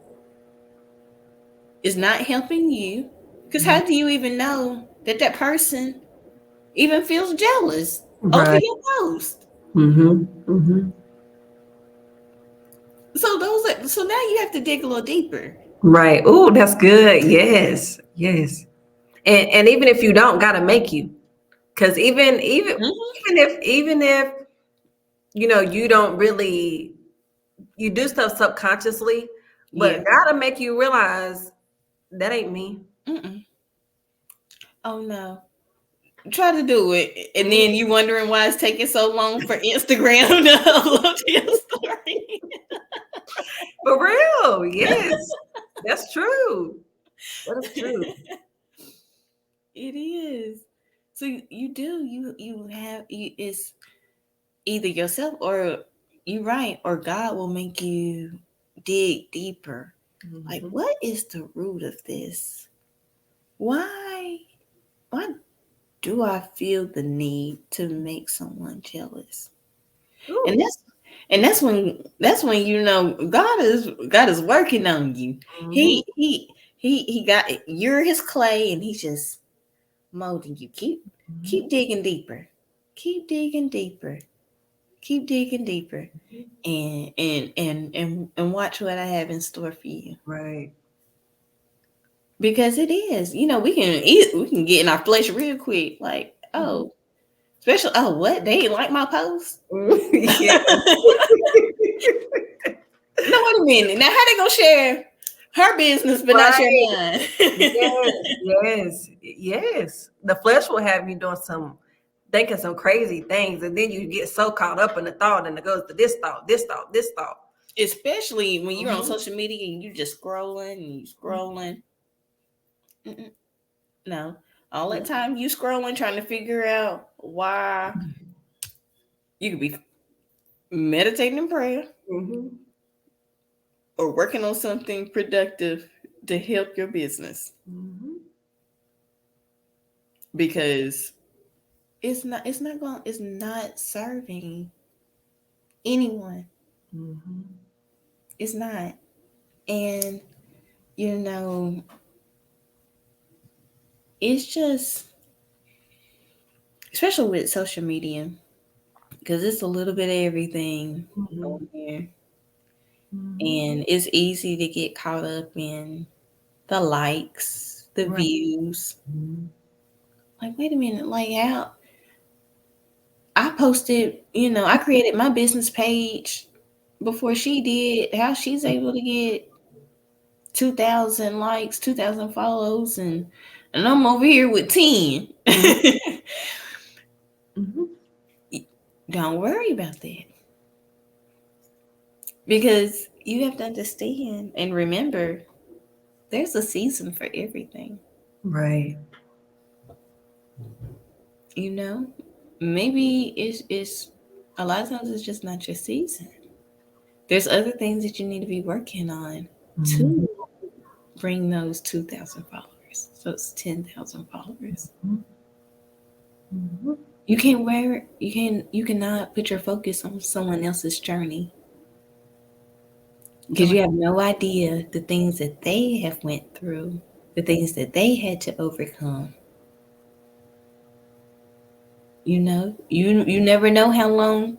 It's not helping you. Because how do you even know that that person even feels jealous over Right. your post? Mm-hmm. Mm-hmm. So now you have to dig a little deeper. Right. Oh, that's good. Yes. Yes. And even if you don't, gotta make you. Because Hmm. even if you don't really you do stuff subconsciously, but Yeah. gotta make you realize that ain't me. Mm-mm. Oh no. Try to do it, and Mhm. then you wondering why it's taking so long for Instagram to upload your story. For real, yes, that's true. That is true. It is. So you do you have it's either yourself or you right or God will make you dig deeper. Like Mhm. what is the root of this? Why do I feel the need to make someone jealous? And Ooh. that's when God is working on you. Mhm. He got you're his clay and he's just molding you. Keep Mhm. digging deeper. Keep digging deeper. Keep digging deeper. And watch what I have in store for you. Right. Because it is. We can get in our flesh real quick. Like, Mhm. oh, especially what? They ain't like my post? Yeah. No, wait a minute. Now how they gonna share her business but not share Right. mine? Yes. Yes. Yes. The flesh will have you doing some thinking some crazy things, and then you get so caught up in the thought, and it goes to this thought, this thought, this thought. Especially when you're on Mhm. social media and you just scrolling and you scrolling. Mm-mm. No. All that time you scrolling, trying to figure out why, you could be meditating in prayer Mm-hmm. or working on something productive to help your business, Mm-hmm. because it's not serving anyone. Mm-hmm. It's not. And you know, it's just, especially with social media, because it's a little bit of everything Mm-hmm. on there. Mm-hmm. And it's easy to get caught up in the likes, the Right. views. Mm-hmm. Like, wait a minute, like how I posted, I created my business page before she did. How she's able to get 2,000 likes, 2,000 follows, and I'm over here with 10. Mm-hmm. Don't worry about that, because you have to understand and remember there's a season for everything. Right. You know, maybe it's a lot of times it's just not your season. There's other things that you need to be working on Mm-hmm. to bring those 2,000 followers, those 10,000 followers. Mm-hmm. You cannot put your focus on someone else's journey, because Right. you have no idea the things that they have went through, the things that they had to overcome. You never know how long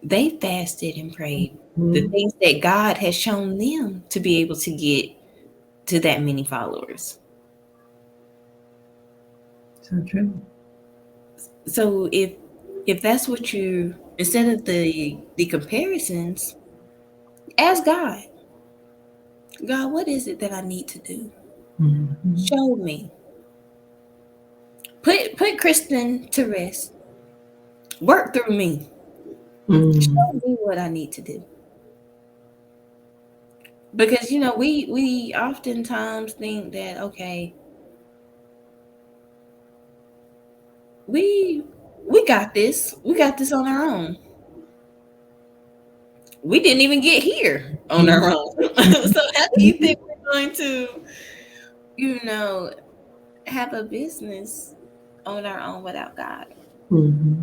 they fasted and prayed, the Mm-hmm. things that God has shown them to be able to get to that many followers. So true. So if that's what you, instead of the comparisons, ask God, God, what is it that I need to do? Mm-hmm. Show me. Put Kristen to rest. Work through me. Show Mm-hmm. me what I need to do. Because we oftentimes think that, okay, we we got this. We got this on our own. We didn't even get here on our own. So how do you think we're going to, you know, have a business on our own without God? Mm-hmm.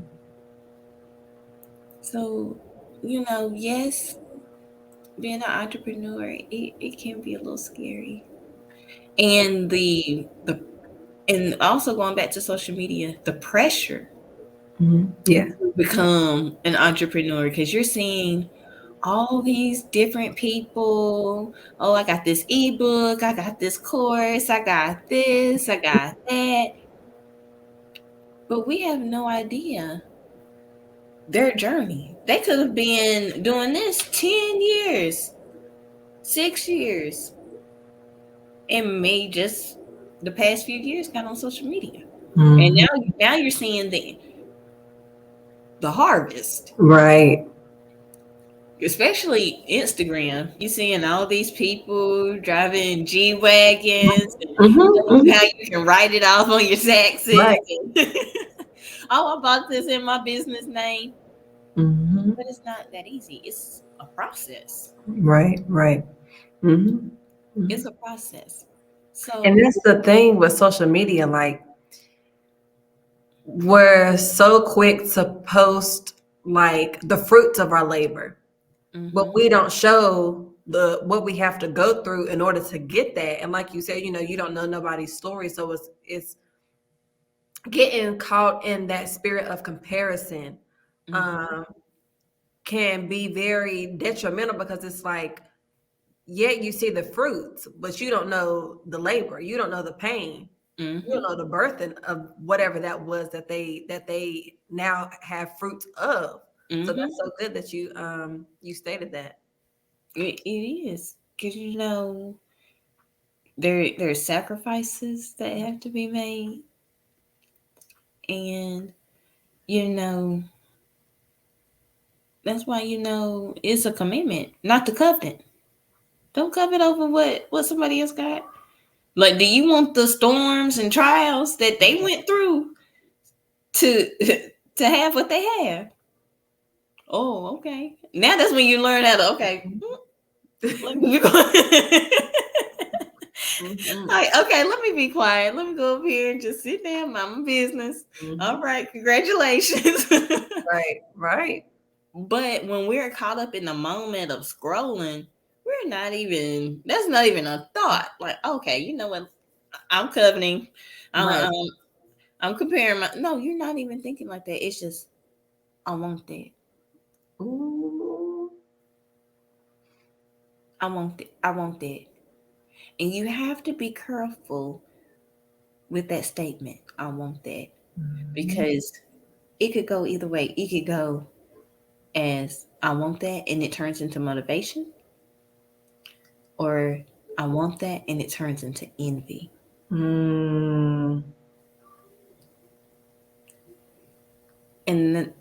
So, yes, being an entrepreneur, it can be a little scary. And and also going back to social media, the pressure Mm-hmm. Yeah. to become an entrepreneur, because you're seeing all these different people. Oh, I got this ebook, I got this course, I got this, I got that. But we have no idea their journey. They could have been doing this 10 years, 6 years, and may just the past few years got on social media. And Mm-hmm. now you're seeing the harvest, Right. especially Instagram. You're seeing all these people driving G wagons, and Mm-hmm. Mm-hmm. how you can write it off on your taxes. Right. Oh, I bought this in my business name, Mm-hmm. but it's not that easy. It's a process. Right. Right. Mm-hmm. Mm-hmm. It's a process. And So, that's the thing with social media. Like, we're so quick to post like the fruits of our labor, but hmm we don't show the what we have to go through in order to get that. And like you said, you don't know nobody's story, so it's getting caught in that spirit of comparison hmm um can be very detrimental, because it's like, yet you see the fruits, but you don't know the labor, you don't know the pain, you don't hmm know the birthing of whatever that was that they now have fruits of. So hmm that's so good that you stated that. it is, because there's sacrifices that have to be made, and you know that's why it's a commitment not to covet. Don't covet over what somebody else got. Like, do you want the storms and trials that they went through to to have what they have? Oh, okay. Now that's when you learn how to let me Mhm. like, okay, let me be quiet. Let me go up here and just sit down, mind my business. All Mhm. right, congratulations. Right, right. But when we're caught up in the moment of scrolling, we're not even, that's not even a thought. Like, okay, you know what? I'm coveting. Right. I'm, I'm comparing my, no, you're not even thinking like that. It's just, I want that. Ooh. I want that. I want that. And you have to be careful with that statement. I want that. Mhm. Because it could go either way. It could go as I want that and it turns into motivation, or I want that and it turns into envy. Mm. And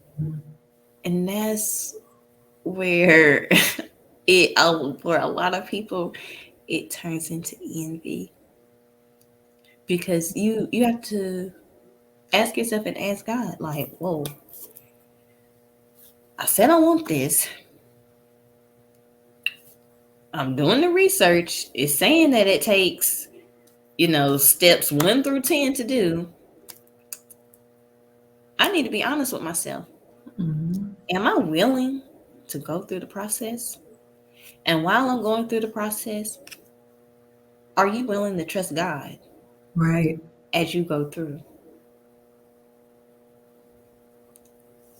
and that's where it for a lot of people it turns into envy, because you have to ask yourself and ask God, like, whoa, I said I want this. I'm doing the research. It's saying that it takes, steps 1 through 10 to do. I need to be honest with myself. Mhm. Am I willing to go through the process? And while I'm going through the process, are you willing to trust God Right. as you go through?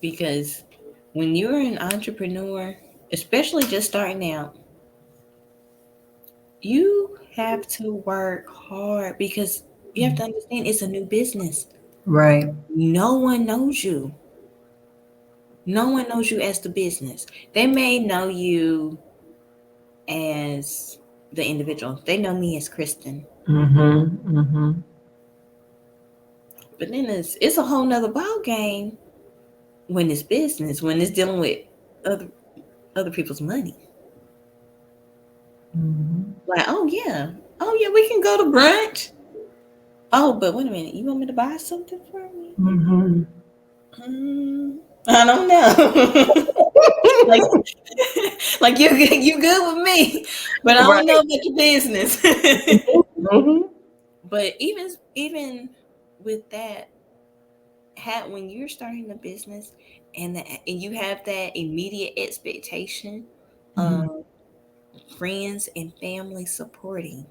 Because when you're an entrepreneur, especially just starting out, you have to work hard because you have to understand it's a new business. Right. No one knows you. No one knows you as the business. They may know you as the individual. They know me as Kristen. Mhm. Mhm. But then it's a whole nother ball game when it's business, when it's dealing with other other people's money. Mhm. Like, oh yeah, we can go to brunch. Oh, but wait a minute, you want me to buy something for me? Mhm. I don't know. like, like you good with me, but I don't know Right. about your business. Mhm. But even with that, when you're starting a business and you have that immediate expectation of Mhm. friends and family supporting,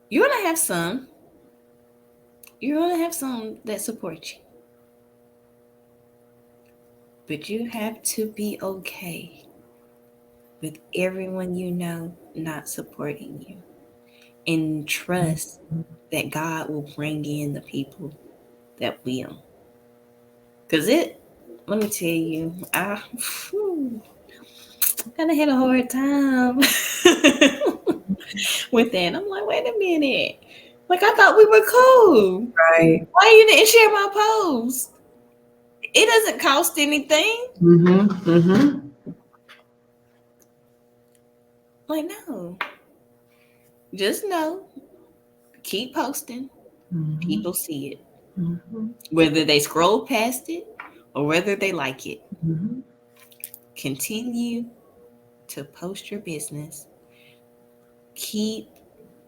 you're gonna have some. You're gonna have some that support you, but you have to be okay with everyone you know not supporting you, and trust that God will bring in the people that will. Cause let me tell you, kind of had a hard time with that. I'm like, wait a minute. Like, I thought we were cool. Right. Why you didn't share my post? It doesn't cost anything. Mhm. Mhm. Like, no. Just know, keep posting. Mhm. People see it. Mhm. Whether they scroll past it or whether they like it. Mhm. Continue to post your business. Keep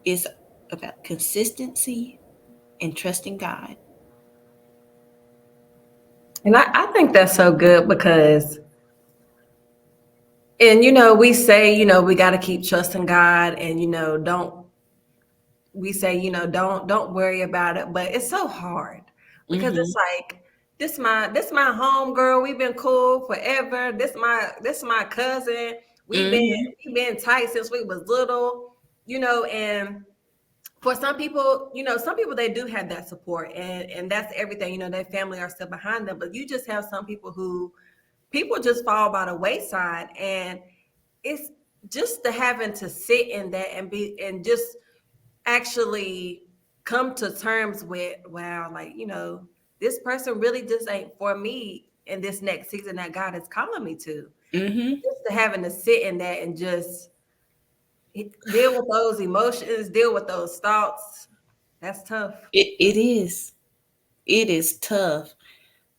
It's about consistency and trusting God. And I think that's so good because, and we say, we got to keep trusting God, and don't we say, don't worry about it, but it's so hard because Mm-hmm. it's like this my home girl. We've been cool forever. This my cousin. We've been Mm-hmm. we've been tight since we was little, and for some people they do have that support, and that's everything. Their family are still behind them, but you just have some people who people just fall by the wayside, and it's just the having to sit in that and just actually come to terms with, wow, like, this person really just ain't for me in this next season that God is calling me to. Mm-hmm. Just to having to sit in that and just Deal with those emotions, deal with those thoughts. That's tough. It is. It is tough.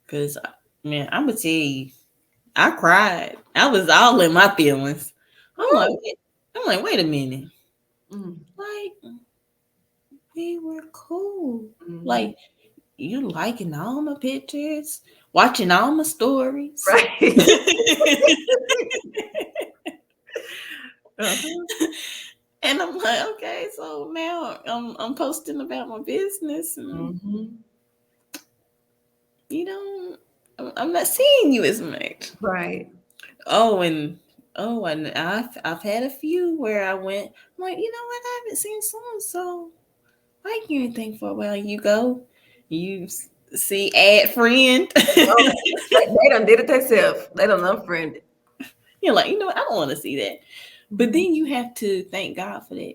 Cause man, I'm gonna tell you, I cried. I was all in my feelings. I'm like, Ooh. wait a minute. Mm, Like, we were cool. mhm. Like, you liking all my pictures, watching all my stories. Right. Uh-huh. And I'm like, okay, so now I'm posting about my business, and Mhm. you know, I'm not seeing you as much. Right. Oh, and I've had a few where I went, I'm like, you know what, I haven't seen so and so like you anything for a while. You go, you see add friend. Oh, they done did it themselves. They done unfriended. You're like, you know what, I don't want to see that. But Mhm. then you have to thank God for that,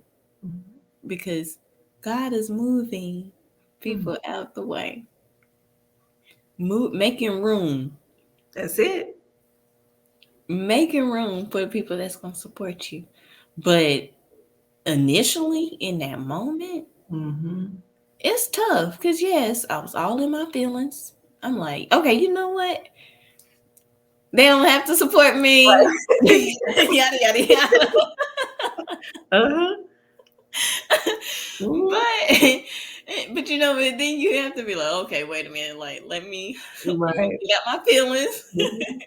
because God is moving Mhm. people out the way, making room, That's it. making room for the people that's gonna support you. But initially, in that moment, Mhm. it's tough because yes, I was all in my feelings. I'm like, okay, you know what? They don't have to support me. Yada yada yada. Uh-huh. Mhm. But you know, but then you have to be like, okay, wait a minute, like let me Right. get out my feelings. Mhm.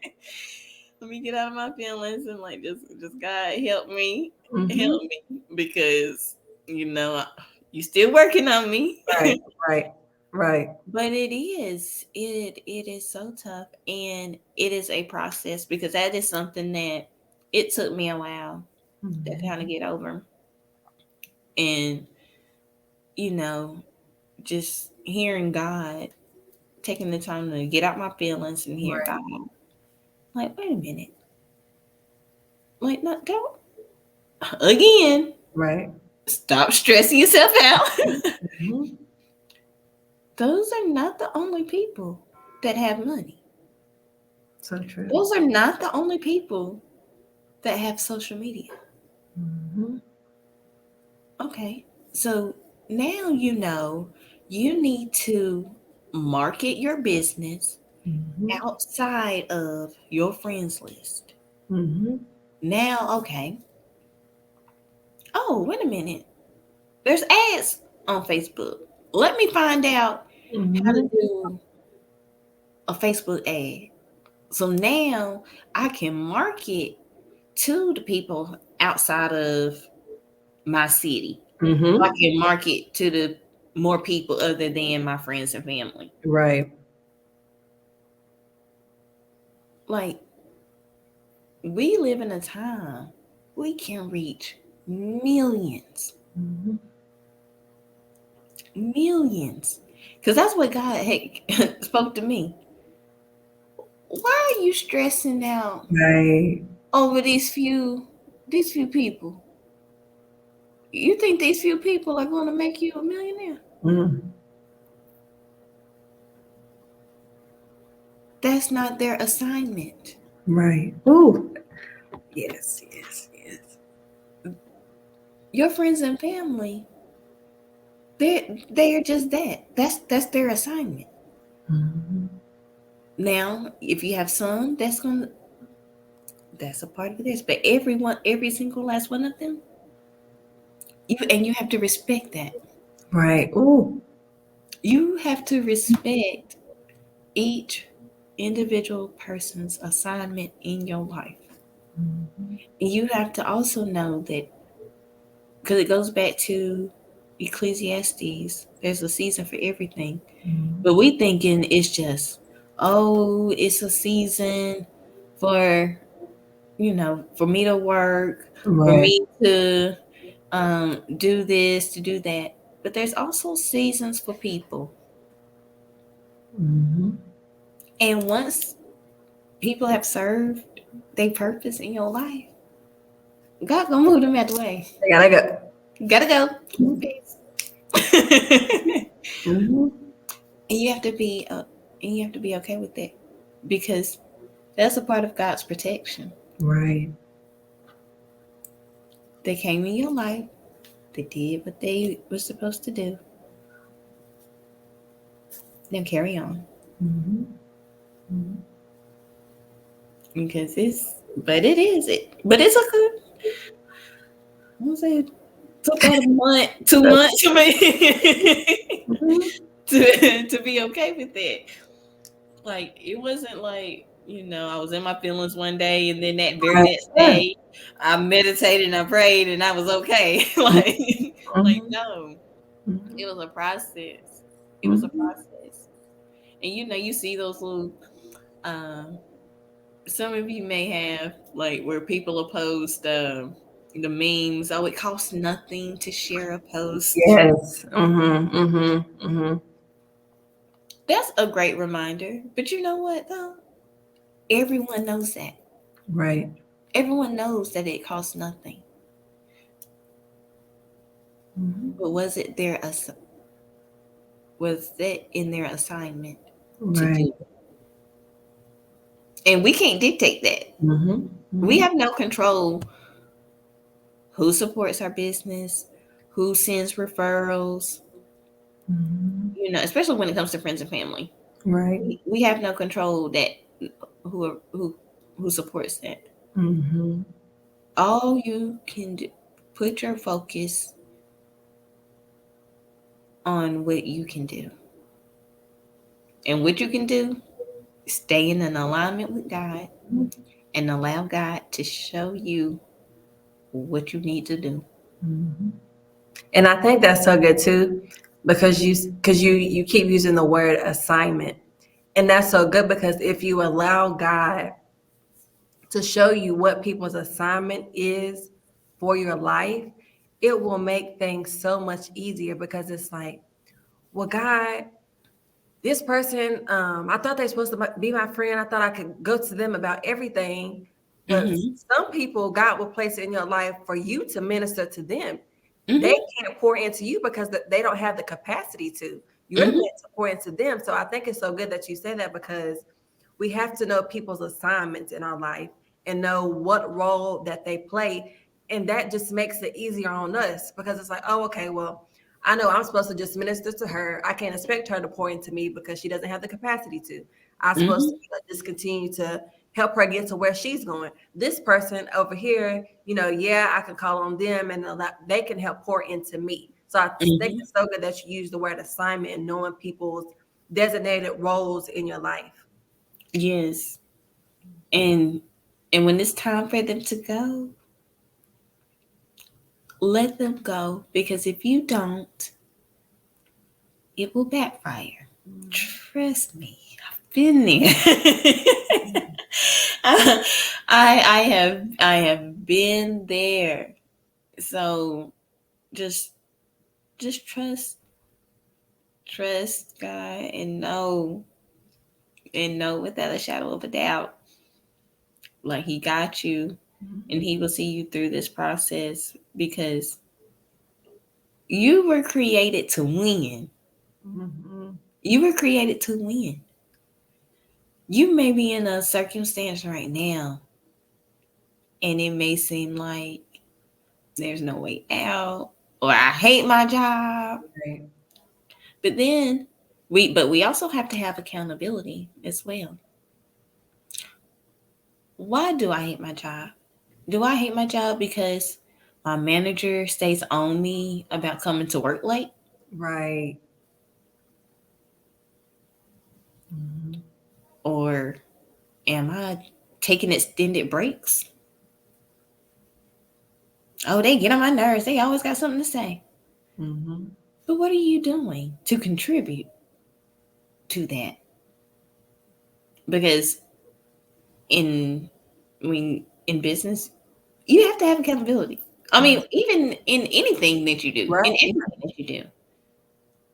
Let me get out of my feelings and like just God help me, Mhm. because you know you still working on me. Right. Right. Right. But it is so tough, and it is a process, because that is something that it took me a while to kind of Mhm. get over. And you know, just hearing God, taking the time to get out my feelings and hear Right. God, like, wait a minute, like, not don't again, Right. stop stressing yourself out. Mhm. Those are not the only people that have money. So true. Those are not the only people that have social media. Mhm. Okay. So now you know you need to market your business Mhm. outside of your friends list. Mhm. Now, okay. Oh, wait a minute. There's ads on Facebook. Let me find out how to Mhm. do a Facebook ad. So now I can market to the people outside of my city. I Mhm. can market to the more people other than my friends and family. Right. Like, we live in a time we can reach millions, Mhm. millions. Because that's what God spoke to me. Why are you stressing out Right. over these few people? You think these few people are going to make you a millionaire? Mm. That's not their assignment. Right. Ooh. Yes. Yes. Yes. Your friends and family, they are just that. That's their assignment. Mhm. Now, if you have some, that's a part of this. But every single last one of them, you have to respect that. Right. Ooh. You have to respect each individual person's assignment in your life. Mhm. And you have to also know that, because it goes back to Ecclesiastes, there's a season for everything. Mhm. But we thinking it's just, oh, it's a season for, for me to work, for Right. me to do this, to do that. But there's also seasons for people. Mhm. And once people have served their purpose in your life, God gonna move them out the way. I gotta go. Gotta go. Mhm. Peace. Mhm. And you have to be okay with that, because that's a part of God's protection. Right. They came in your life. They did what they were supposed to do. Now carry on. Mhm. Mhm. Because but it is it. But it's a good. I don't say it took about a month, 2 months for me Mhm. to be okay with it. Like it wasn't like I was in my feelings one day, and then that very Right. next Yeah. day, I meditated and I prayed, and I was okay. Like Mhm. no, it Mhm. was a process. It was a Mhm. process, and you see those little. Some of you may have like where people will post the memes. Oh, it costs nothing to share a post. Yes. Mhm. Mhm. Mhm. That's a great reminder. But you know what though? Everyone knows that. Right. Everyone knows that it costs nothing. Mhm. But was it in their assignment to Right. do? And we can't dictate that. Mhm. We Mhm. have no control who supports our business, who sends referrals, Mhm. especially when it comes to friends and family. Right. We have no control that who are- who supports that. Mhm. All you can do, put your focus on what you can do. And what you can do, stay in an alignment with God and allow God to show you what you need to do. Mhm. And I think that's so good too, because you keep using the word assignment, and that's so good because if you allow God to show you what people's assignment is for your life, it will make things so much easier because it's like, well, God, this person, I thought they're supposed to be my friend. I thought I could go to them about everything. But Mm-hmm. some people, God will place in your life for you to minister to them. They Mm-hmm. can't pour into you because they don't have the capacity to. You're meant Mm-hmm. to pour into them. So I think it's so good that you say that because we have to know people's assignments in our life and know what role that they play. And that just makes it easier on us because it's like, oh, okay, well, I know I'm supposed to just minister to her. I can't expect her to pour into me because she doesn't have the capacity to. I'm supposed to Mm-hmm. just continue to help her get to where she's going. This person over here, yeah, I can call on them and they can help pour into me. So I think Mm-hmm. it's so good that you use the word assignment and knowing people's designated roles in your life. Yes. And and when it's time for them to go, let them go because if you don't, it will backfire. Trust me, I've been there. I have been there. So just just trust God and know without a shadow of a doubt, like He got you, and He will see you through this process because you were created to win. Mhm. You were created to win. You may be in a circumstance right now, and it may seem like there's no way out, or I hate my job. Right. But then we also have to have accountability as well. Why do I hate my job? Do I hate my job because my manager stays on me about coming to work late? Right. Mhm. Or am I taking extended breaks? Oh, they get on my nerves. They always got something to say. Mhm. But what are you doing to contribute to that? Because in in business, you have to have accountability. I mean, even in anything that you do, in Right. everything that you do,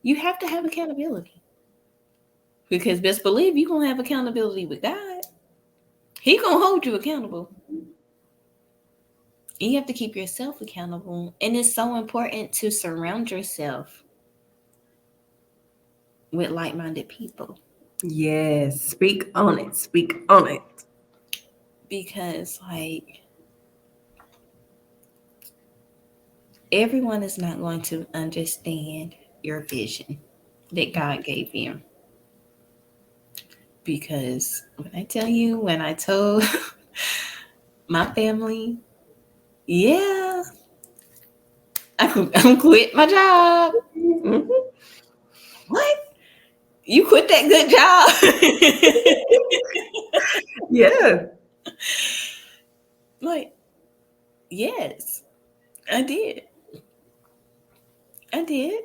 you have to have accountability. Because best believe you're gonna have accountability with God. He gonna hold you accountable. And you have to keep yourself accountable. And it's so important to surround yourself with like-minded people. Yes. Speak on it. Speak on it. Because like everyone is not going to understand your vision that God gave you. Because when I tell you, when I told my family, yeah, I'm quit my job. Mhm. What? You quit that good job? Yeah. Like, yes, I did. I did.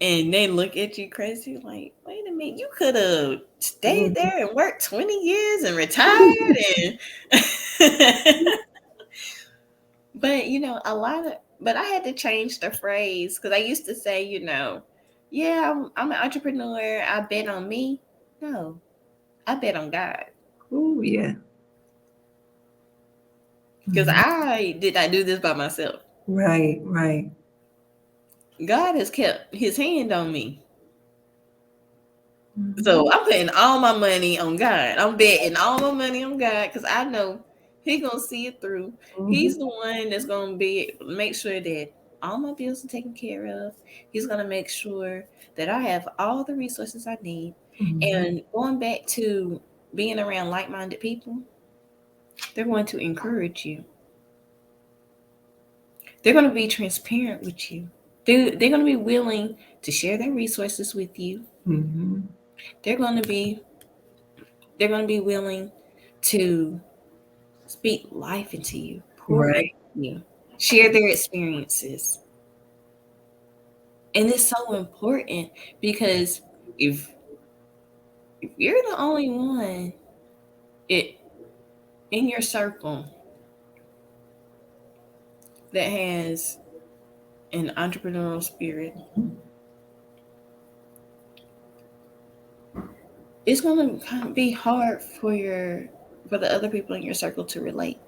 And they look at you crazy, like, wait a minute, you could have stayed Mhm. there and worked 20 years and retired. And but a lot of, but I had to change the phrase because I used to say, yeah, I'm an entrepreneur. I bet on me. No, I bet on God. Oh, yeah. Because Mhm. I did not do this by myself. Right, right. God has kept his hand on me. Mhm. So I'm putting all my money on God. I'm betting all my money on God because I know He gonna see it through. Mhm. He's the one that's gonna make sure that all my bills are taken care of. He's gonna make sure that I have all the resources I need. Mhm. And going back to being around like-minded people, they're going to encourage you. They're going to be transparent with you. They're going to be willing to share their resources with you. Mhm. They're going to be they're going to be willing to speak life into you, pour into Right. you, share their experiences. And it's so important because if if you're the only one it in your circle that has an entrepreneurial spirit, it's going to kind of be hard for the other people in your circle to relate,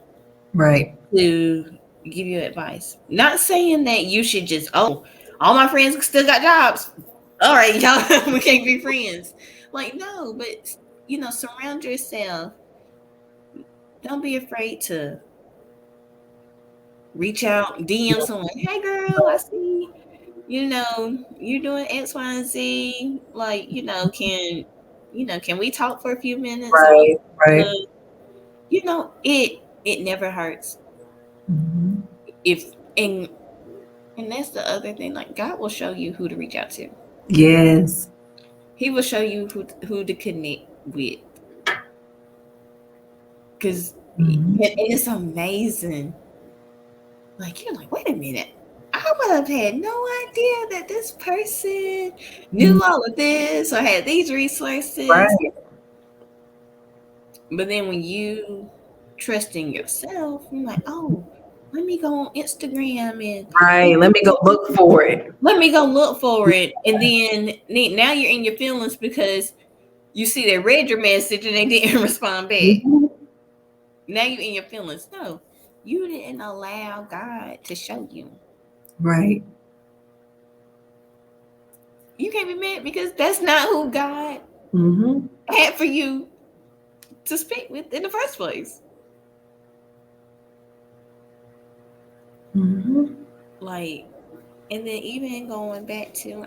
Right. to give you advice. Not saying that you should just, all my friends still got jobs. All right, y'all, we can't be friends. Like, no, but surround yourself. Don't be afraid to reach out, DM someone. Hey, girl, I see. You're doing X, Y, and Z. Like, can we talk for a few minutes about Right. Right. it never hurts Mhm. if and that's the other thing. Like, God will show you who to reach out to. Yes. He will show you who to connect with. Because Mhm. it's amazing. Like, you're like, wait a minute. I would have had no idea that this person knew Mhm. all of this or had these resources. Right. But then when you trust in yourself, you're like, oh, let me go on Instagram and Right. Let me go look for it. let me go look for it. And then now you're in your feelings because you see they read your message and they didn't respond back. Mhm. Now you're in your feelings. No, you didn't allow God to show you. Right. You can't be mad because that's not who God Mhm. had for you to speak with in the first place. Mhm. Like, and then even going back to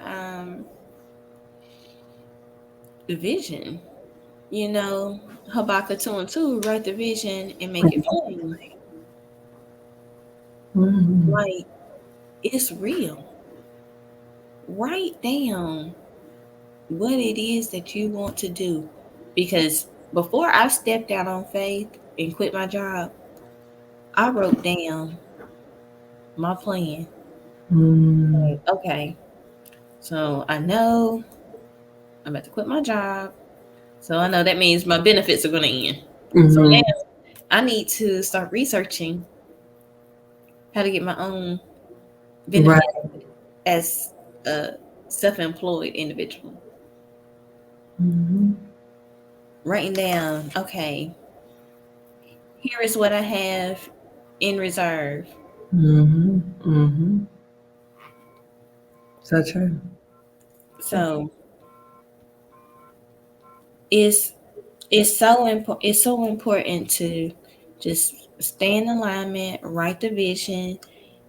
the vision, you know, Habakkuk 2 and 2, write the vision and make it plain. Mhm. Like, it's real. Write down what it is that you want to do. Because before I stepped out on faith and quit my job, I wrote down my plan. Mhm. Like, okay, so I know I'm about to quit my job. So I know that means my benefits are going to end. So now Mhm. I need to start researching how to get my own Right. benefits as a self-employed individual. Mhm. Writing down, okay, here is what I have in reserve. Mhm. Mhm. So true. So it's it's so important to just stay in alignment, write the vision,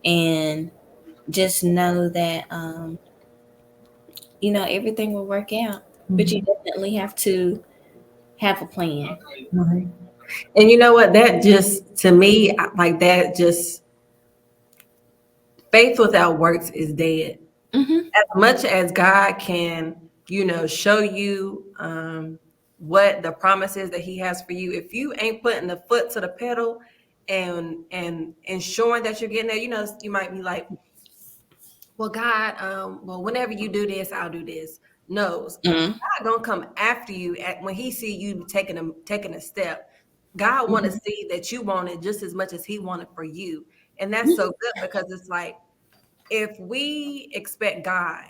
and just know that everything will work out. But you definitely have to have a plan. Right. And you know what? That just, to me, like that, just faith without works is dead. Mm-hmm. As much as God can, show you what the promise is that He has for you, if you ain't putting the foot to the pedal and ensuring that you're getting there, you might be like, well, God, well, whenever you do this, I'll do this. No, Mm-hmm. God gonna come after you when He see you taking a step. God want to see that you want it just as much as He wanted for you, and that's so good because it's like if we expect God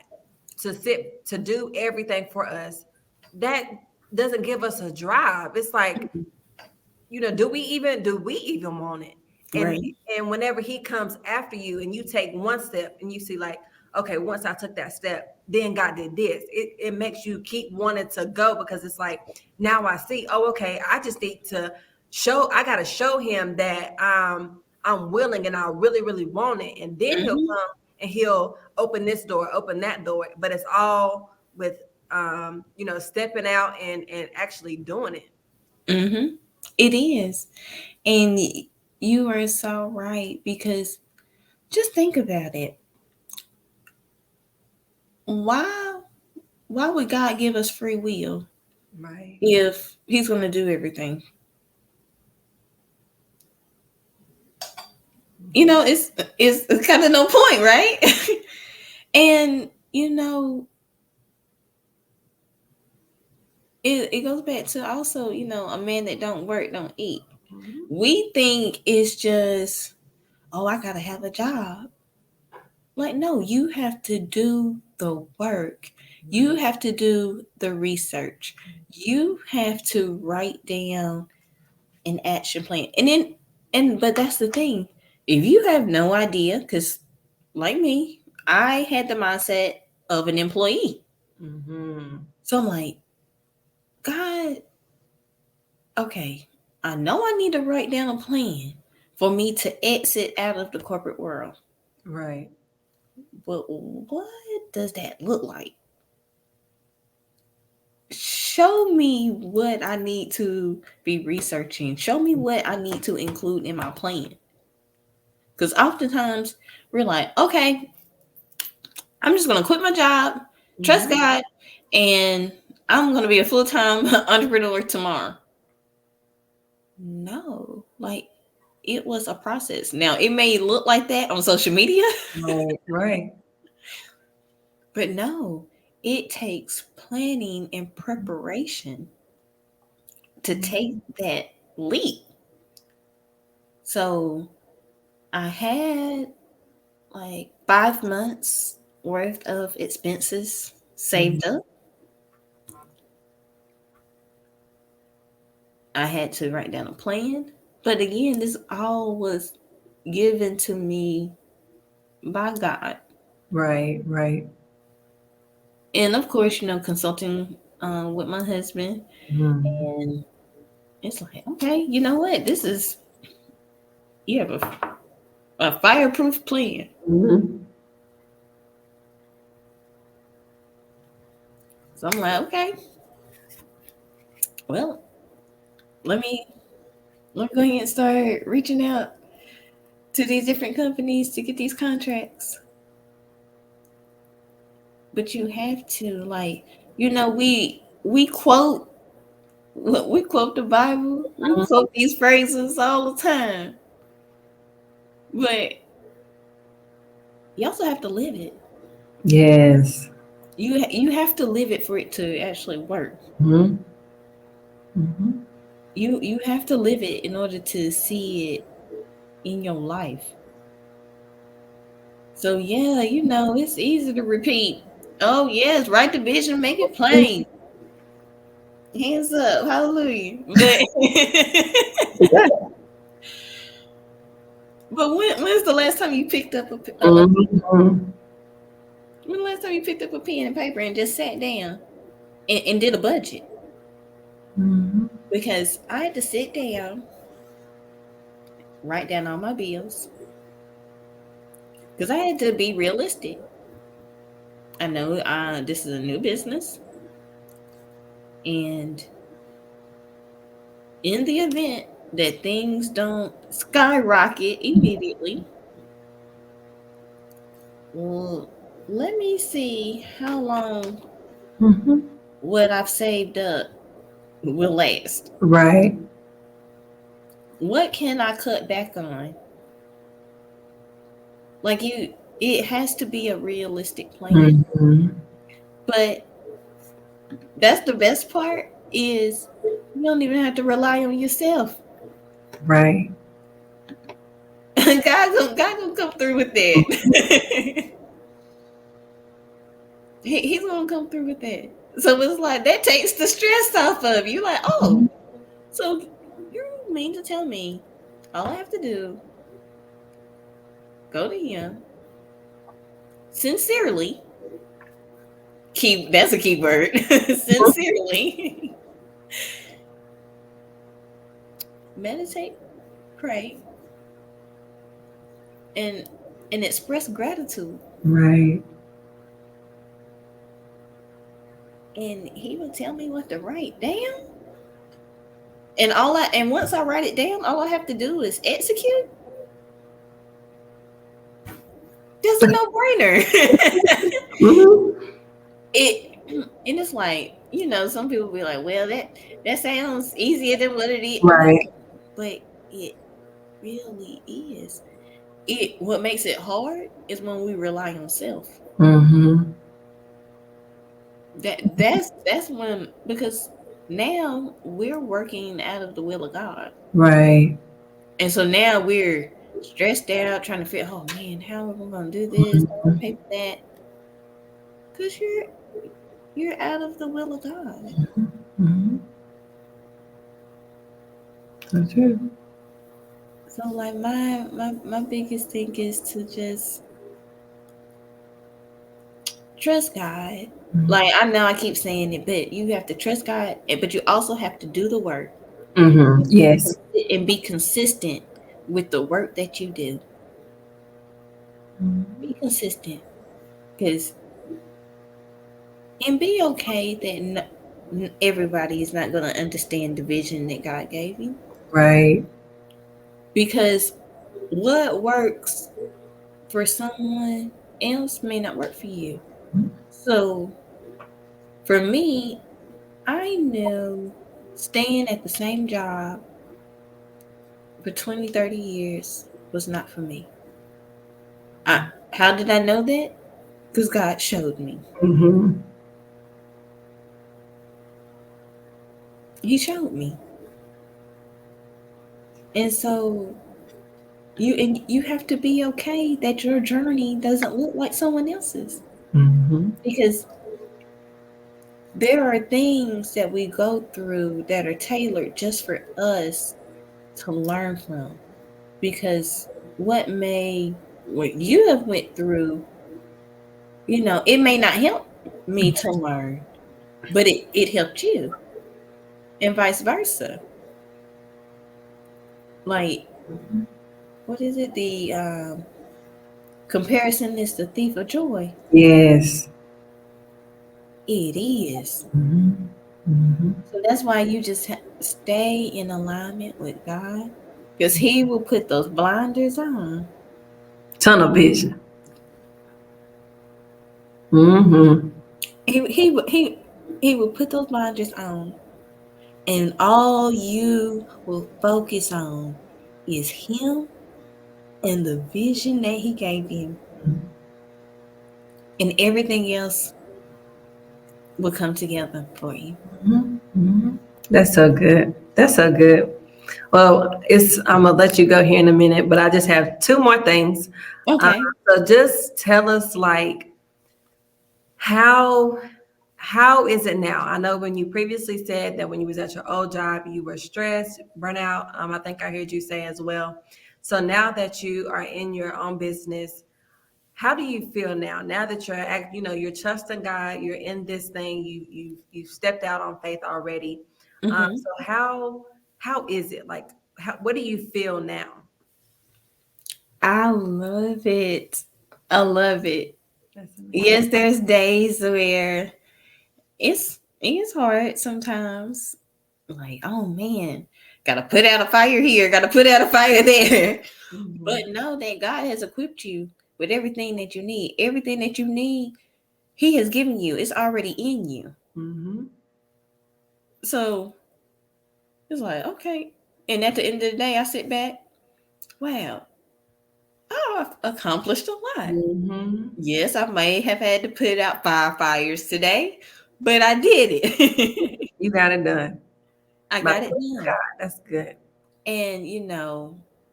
to do everything for us, that doesn't give us a drive. It's like, do we even want it? And Right. and whenever he comes after you and you take one step and you see like, okay, once I took that step, then God did this. It makes you keep wanting to go because it's like, now I see, oh, okay, I just need to I gotta show him that I'm willing and I really, really want it. And then he'll Mm-hmm. come and he'll open this door, open that door. But it's all with stepping out and actually doing it. Mm-hmm. It is. And you are so right because just think about it. Why why would God give us free will Right. if he's going to do everything? It's kind of no point, right? And it goes back to also, a man that don't work don't eat. Mhm. We think it's just, oh, I got to have a job. Like, no, you have to do the work. You Right. have to do the research. You have to write down an action plan. But that's the thing. If you have no idea, because like me, I had the mindset of an employee. Mm-hmm. So I'm like, God, okay, I know I need to write down a plan for me to exit out of the corporate world. Right. But what does that look like? Show me what I need to be researching. Show me what I need to include in my plan. Because oftentimes we're like, okay, I'm just going to quit my job, trust Mm-hmm. God, and I'm going to be a full time entrepreneur tomorrow. No, like it was a process. Now, it may look like that on social media, Right. Right. but no, it takes planning and preparation to take Mhm. that leap. So I had like 5 months worth of expenses Mhm. saved up. I had to write down a plan. But again, this all was given to me by God. Right. Right. And of course, consulting with my husband. Mhm. And it's like, okay, you know what? You have a fireproof plan. Mhm. So I'm like, okay, well, let me let me go ahead and start reaching out to these different companies to get these contracts. But you have to like, we quote the Bible, we quote these phrases all the time, but you also have to live it. Yes. You have to live it for it to actually work. Mhm. Mhm. You have to live it in order to see it in your life. So yeah, it's easy to repeat. Oh yes, write the vision, make it plain. Hands up, hallelujah. But but when's the last time you picked up a Mhm. when the last time you picked up a pen and paper and just sat down and did a budget? Mhm. Because I had to sit down, write down all my bills, because I had to be realistic. I know this is a new business, and in the event that things don't skyrocket immediately, well, let me see how long Mm-hmm. what I've saved up will last. Right. What can I cut back on? Like it has to be a realistic plan. Mm-hmm. But that's the best part is you don't even have to rely on yourself. Right. God gonna come through with that. He's gonna come through with that. So it's like that takes the stress off of you. Like, oh, so you mean to tell me all I have to do go to him sincerely. Keep that's a key word. Sincerely meditate, pray, and express gratitude, Right. and he will tell me what to write down. And once I write it down, all I have to do is execute. That's a no-brainer. Mm-hmm. it and it's like, some people be like, well, that sounds easier than what it is. No, Right. but it really is. It what makes it hard is when we rely on self. Mm-hmm. That's when, because now we're working out of the will of God. Right. And so now we're stressed out trying to figure, oh man, how am I gonna do this? How am I pay for that? Because you're out of the will of God. Mm-hmm. That's it. So like my biggest thing is to just trust God. Like I know I keep saying it, but you have to trust God, but you also have to do the work Mm-hmm. and Yes. be consistent with the work that you do. Be consistent, because and be okay that everybody is not going to understand the vision that God gave you, Right. because what works for someone else may not work for you. So for me, I knew staying at the same job for 20, 30 years was not for me. How did I know that? Because God showed me. Mm-hmm. He showed me. And so you have to be okay that your journey doesn't look like someone else's, Mm-hmm. because there are things that we go through that are tailored just for us to learn from, because what you have went through, it may not help me to learn, but it helped you, and vice versa. Like, what is it, the comparison is the thief of joy. Yes. It is. Mm-hmm. Mm-hmm. So that's why you just stay in alignment with God, because He will put those blinders on. Tunnel vision. Mm-hmm. He will put those blinders on, and all you will focus on is Him and the vision that He gave you, and everything else will come together for you. Mm-hmm. That's so good. That's so good. Well, I'm gonna let you go here in a minute, but I just have two more things. Uh, Okay. so just tell us, like, how how is it now? I know when you previously said that when you was at your old job, you were stressed, burnout. I think I heard you say as well. So now that you are in your own business, how do you feel now? Now that you're trusting God, you're in this thing, you stepped out on faith already. Hmm. So how is it like? What do you feel now? I love it. I love it. That's amazing. Yes, there's days where it's hard sometimes. Like, oh man, gotta put out a fire here, gotta put out a fire there. Mhm. But know that God has equipped you with everything that you need. Everything that you need, He has given you. It's already in you. Mhm. So it's like, okay. And at the end of the day, I sit back, wow, I've accomplished a lot. Mhm. Yes, I may have had to put out 5 fires today, but I did it. You got it done. I By the got it grace of done. God. That's good. And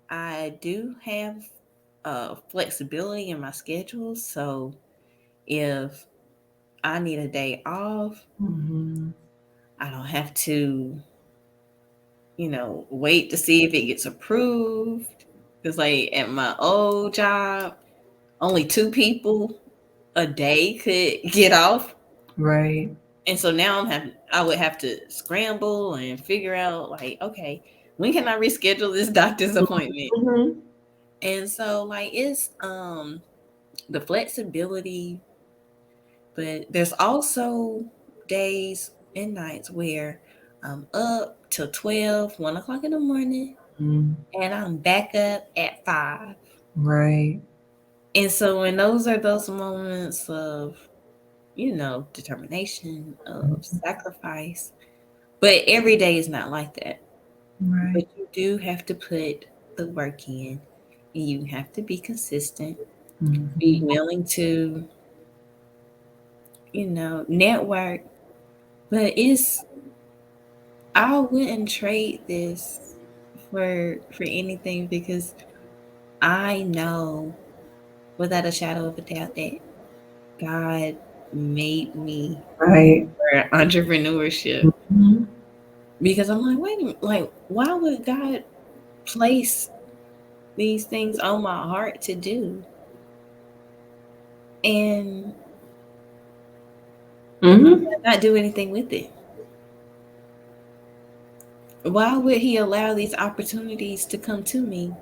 I do have flexibility in my schedule. So if I need a day off, Mhm. I don't have to, wait to see if it gets approved. Because like at my old job, only 2 people a day could get off. Right. And so now I would have to scramble and figure out like, okay, when can I reschedule this doctor's appointment? Mhm. And so like it's the flexibility, but there's also days and nights where I'm up till 12, 1 o'clock in the morning, Mhm. and I'm back up at 5. Right. And so when those are those moments of, determination, of Mhm. sacrifice, but every day is not like that. But Right. you do have to put the work in, and you have to be consistent, be Mhm. willing to, network. But I wouldn't trade this for anything because I know without a shadow of a doubt that God made me Right. for entrepreneurship. Mhm. Because I'm like, wait a minute, like, why would God place these things on my heart to do and Mhm. not do anything with it? Why would He allow these opportunities to come to me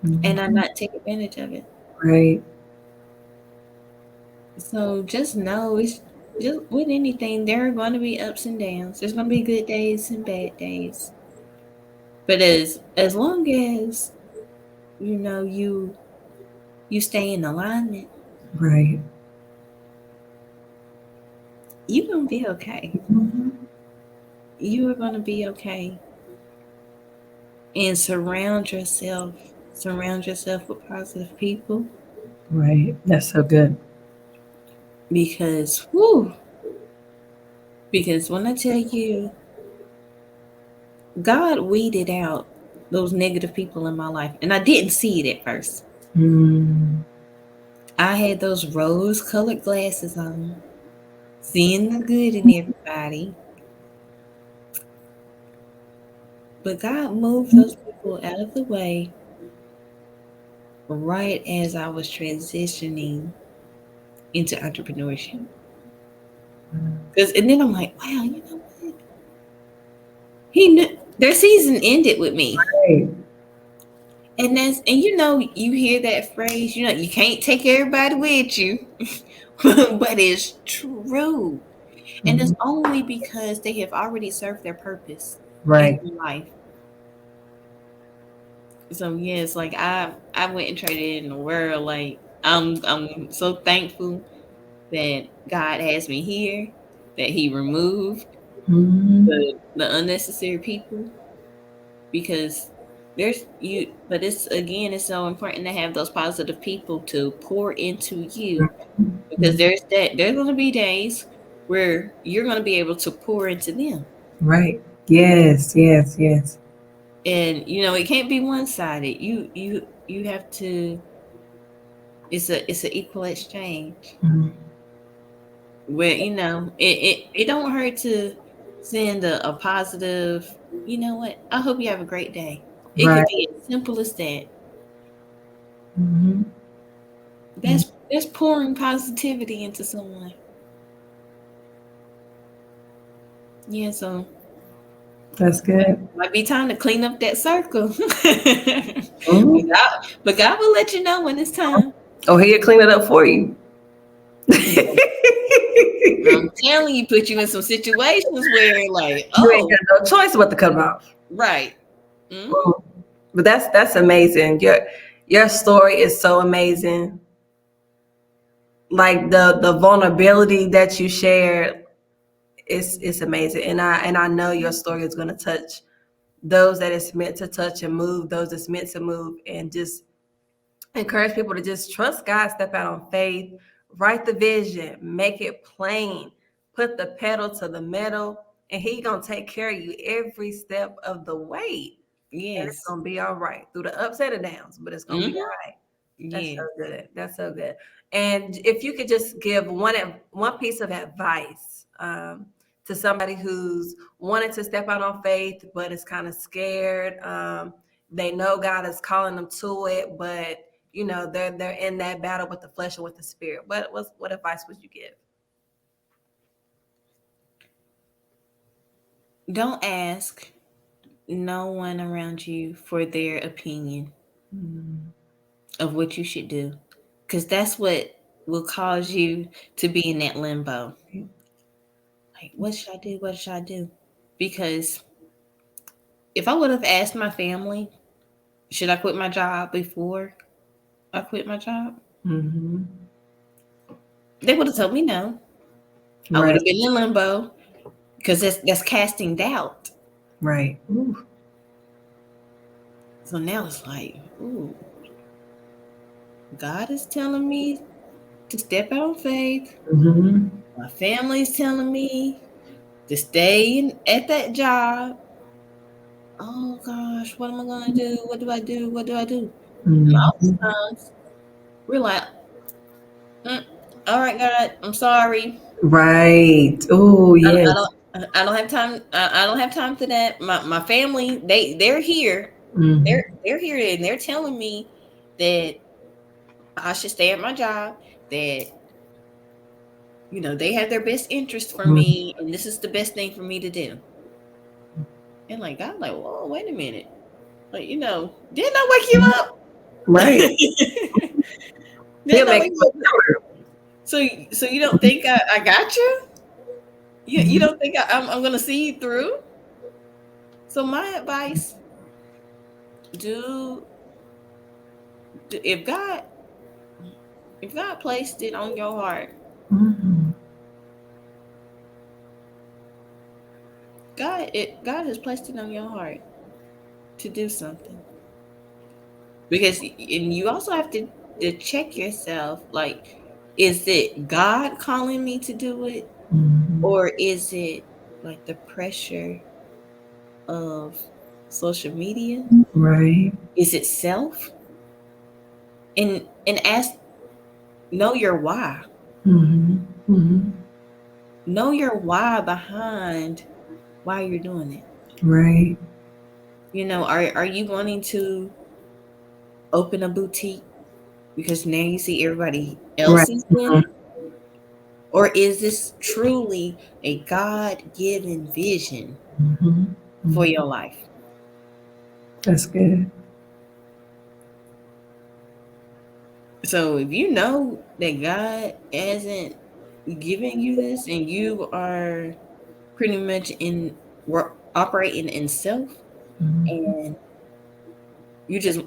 and I Mhm. not take advantage of it? Right. So just know it's just with anything, there are going to be ups and downs. There's going to be good days and bad days. But as long as you stay in alignment, Right. you're gonna be okay. Mhm. You are gonna be okay. And surround yourself with positive people Right. That's so good. because whoo, because when I tell you God weeded out those negative people in my life, and I didn't see it at first. Mm. I had those rose colored glasses on, seeing the good in everybody. But God moved those people out of the way right as I was transitioning into entrepreneurship. Cause and then I'm like, wow, you know what? He knew their season ended with me. Right. And you hear that phrase, you can't take everybody with you. But it's true. And it's Mhm. only because they have already served their purpose in Right. your life. So yes, like I went and traded in the world. Like I'm so thankful that God has me here, that He removed Mhm. the unnecessary people because there's you but it's so important to have those positive people to pour into you because Mhm. there's going to be days where you're going to be able to pour into them. Right. Yes. Yes. Yes. And it can't be one-sided. You have to it's an equal exchange Mhm. where it don't hurt to send a positive, you know what, I hope you have a great day. It could Right. be as simple as that. Mhm. That's pouring positivity into someone. Yeah, so That's good. Might be time to clean up that circle. Mhm. But God will let you know when it's time. Oh, he'll clean it up for you. You I'm telling you, put you in some situations where, like, ain't oh, got no choice but to cut them off. right. Hmm. But that's amazing. Your story is so amazing. Like the vulnerability that you shared is amazing. And I know your story is gonna touch those that it's meant to touch and move, those it's meant to move, and just encourage people to just trust God, step out on faith, write the vision, make it plain, put the pedal to the metal, and He gonna take care of you every step of the way. And it's Yes. gonna be all right through the ups and the downs, but it's gonna be all Hmm. right. That's so Yes. good. That's so good. And if you could just give one piece of advice to somebody who's wanted to step out on faith, but is kind of scared. They know God is calling them to it, but they're in that battle with the flesh and with the spirit. What advice would you give? Don't ask no one around you for their opinion Mm-hmm. of what you should do, because that's what will cause you to be in that limbo. Like, what should I do? What should I do? Because if I would have asked my family, should I quit my job before I quit my job? Mm-hmm. They would have told me no. I would Right, have been in limbo because that's casting doubt. right. Ooh. So now it's like, ooh, God is telling me to step out on faith. Mm-hmm. My family's telling me to stay at that job. Oh gosh, what am I gonna do? What do I do? What do I do? And all these Mm-hmm. times we're like, mm, all right, God, I'm sorry. Right. Oh, I yes. don't I don't have time. I don't have time for that. My family, they're here. Mm-hmm. They're here and they're telling me that I should stay at my job. That they have their best interest for Mm-hmm. me, and this is the best thing for me to do. And like God, like, whoa, wait a minute. Like, didn't I wake you up? Right. He'll Didn't I make wake it you up? So you don't think I got you? You Mhm. don't think I'm gonna see you through? So my advice: do, do if God placed it on your heart, Mhm. God has placed it on your heart to do something. Because and you also have to check yourself, like, is it God calling me to do it, Mhm. or is it like the pressure of social media? Right. Is it self? And ask, know your why. Mhm. Mhm. Know your why behind why you're doing it. Right. Are you wanting to open a boutique because now you see everybody Right. else is doing Mhm. it? Or is this truly a God given vision Mhm. for Mhm. your life? That's good. So if you know that God hasn't given you this and you are pretty much operating in self, Mhm. and you just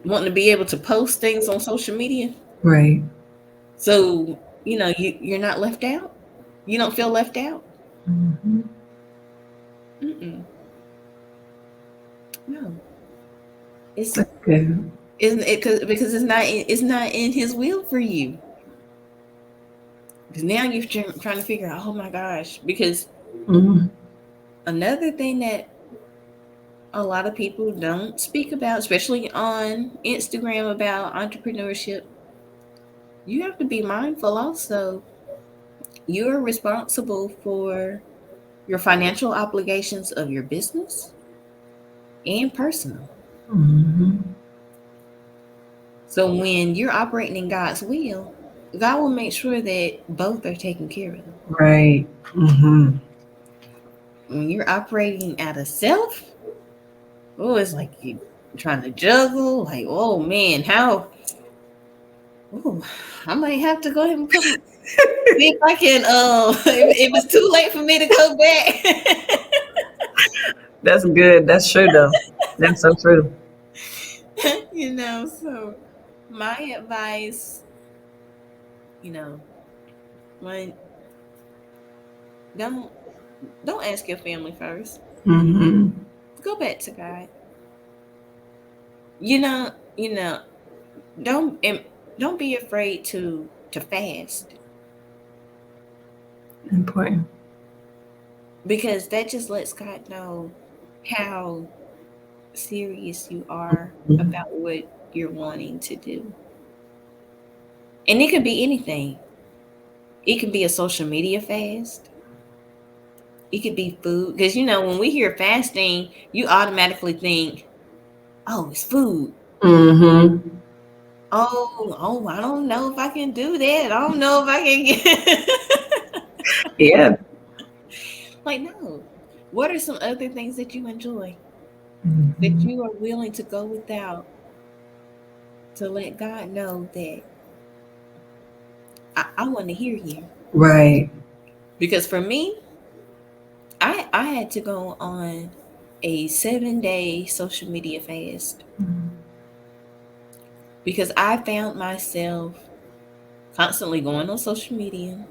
wanting to be able to post things on social media, Right. so you're not left out. You don't feel left out. Mhm. Mm-mm. No, it's That's good. isn't it because it's not in His will for you. Because now you're trying to figure out, oh my gosh, because Mhm. another thing that a lot of people don't speak about, especially on Instagram, about entrepreneurship, you have to be mindful also. You're responsible for your financial obligations of your business and personal. Mhm. So when you're operating in God's will, God will make sure that both are taken care of. Right. Mhm. when you're operating out of self, oh, it's like you trying to juggle. Like, oh man, how? Oh, I might have to go ahead and put. See if I can. If it's too late for me to go back. That's good. That's true though. That's so true. So my advice, you know, when don't don't ask your family first. Mm-hmm. Go back to God. You know, you know, don't don't be afraid to fast, Important. because that just lets God know how serious you are Mhm. about what you're wanting to do. And it could be anything. It could be a social media fast. It could be food. Because, when we hear fasting, you automatically think, oh, it's food. Mm-hmm. Oh, I don't know if I can do that. I don't know if I can get. Yeah. Like, no. What are some other things that you enjoy that Mm-hmm. you are willing to go without to let God know that I want to hear you? Right. Because for me, I had to go on a 7-day social media fast because I found myself constantly going on social media,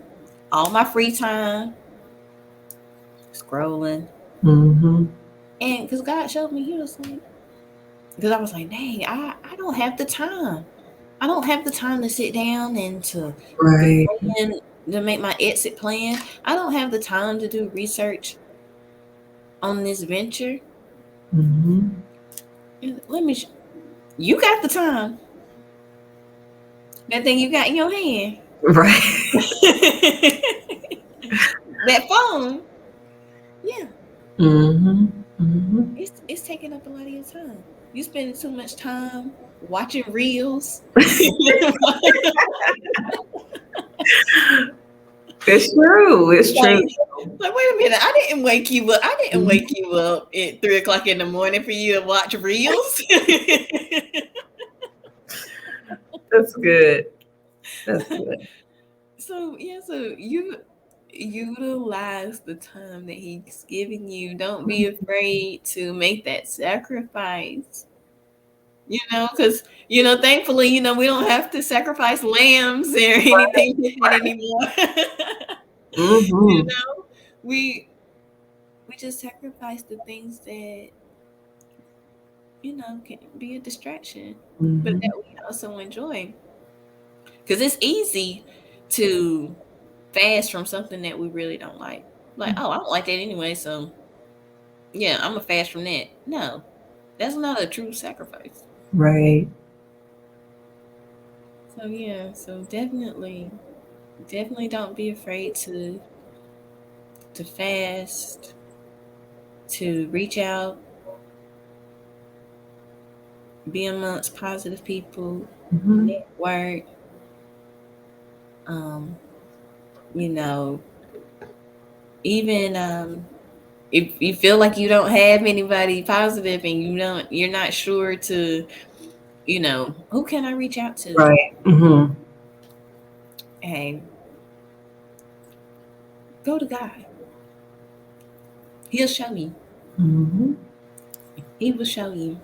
all my free time, scrolling. Mm-hmm. And because God showed me, He was like, because I was like, dang, I don't have the time. I don't have the time to sit down and to Right. plan, to make my exit plan. I don't have the time to do research on this venture. Mm-hmm. Let me, you got the time. That thing you got in your hand. Right. That phone. Yeah. Mm-hmm. Mm-hmm. It's taking up a lot of your time. You spending too much time watching reels. It's true. It's true. Like, wait a minute, I didn't wake you up. I didn't Mhm. wake you up at 3 o'clock in the morning for you to watch reels. That's good. That's good. So yeah, so you utilize the time that He's giving you. Don't be afraid to make that sacrifice. Because thankfully, we don't have to sacrifice lambs or anything like that anymore. you Mm-hmm. know, we we just sacrifice the things that can be a distraction, but Mm-hmm. that we also enjoy. Because it's easy to fast from something that we really don't like. Like, oh, I don't like that anyway, so yeah, I'm gonna fast from that. No, that's not a true sacrifice. Right. So yeah, so definitely don't be afraid to fast, to reach out, be amongst positive people, Mm-hmm. network. Um, you know, even if you feel like you don't have anybody positive and you're not sure to, who can I reach out to? Right. Mm-hmm. Hey, go to God. He'll show you. Mm-hmm. He will show you.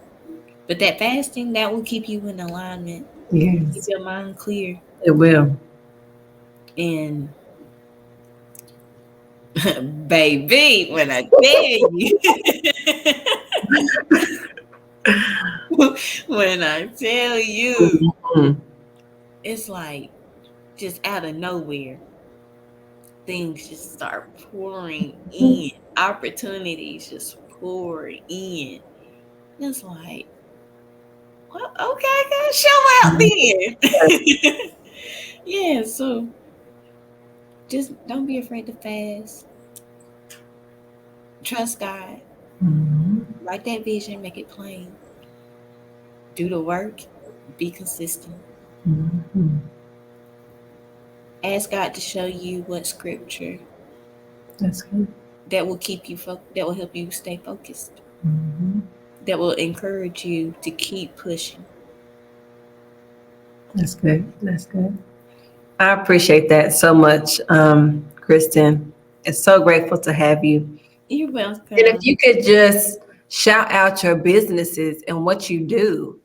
But that fasting, that will keep you in alignment, keep Yes. your mind clear. It will. And baby, when I tell you, when I tell you, Mm-hmm. it's like just out of nowhere, things just start pouring in, opportunities just pour in. It's like, well, okay, God, show out then. Yeah, so just don't be afraid to fast. Trust God. Mm-hmm. Write that vision, make it plain. Do the work. Be consistent. Mm-hmm. Ask God to show you what scripture That's good. that will keep you that will help you stay focused, Mhm. that will encourage you to keep pushing. That's good. That's good. I appreciate that so much, Kristen. It's so grateful to have you. You're And if welcome. you could just shout out your businesses and what you do,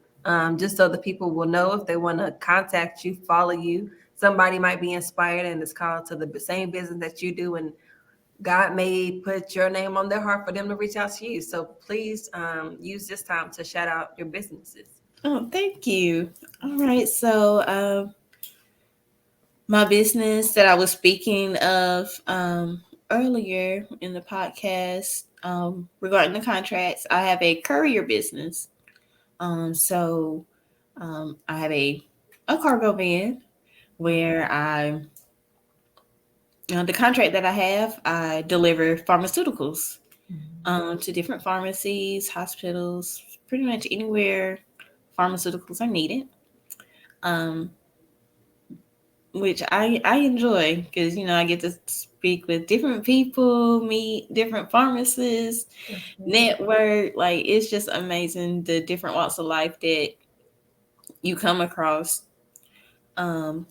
just so the people will know if they want to contact you, follow you. Somebody might be inspired and is called to the same business that you do, and God may put your name on their heart for them to reach out to you. So please use this time to shout out your businesses. Oh, thank you. All right, so my business that I was speaking of earlier in the podcast regarding the contracts, I have a courier business. So I have a cargo van where the contract that I have, I deliver pharmaceuticals to different pharmacies, hospitals, pretty much anywhere pharmaceuticals are needed. Um, which I enjoy because I get to speak with different people, meet different pharmacists, network. Like it's just amazing the different walks of life that you come across. Um,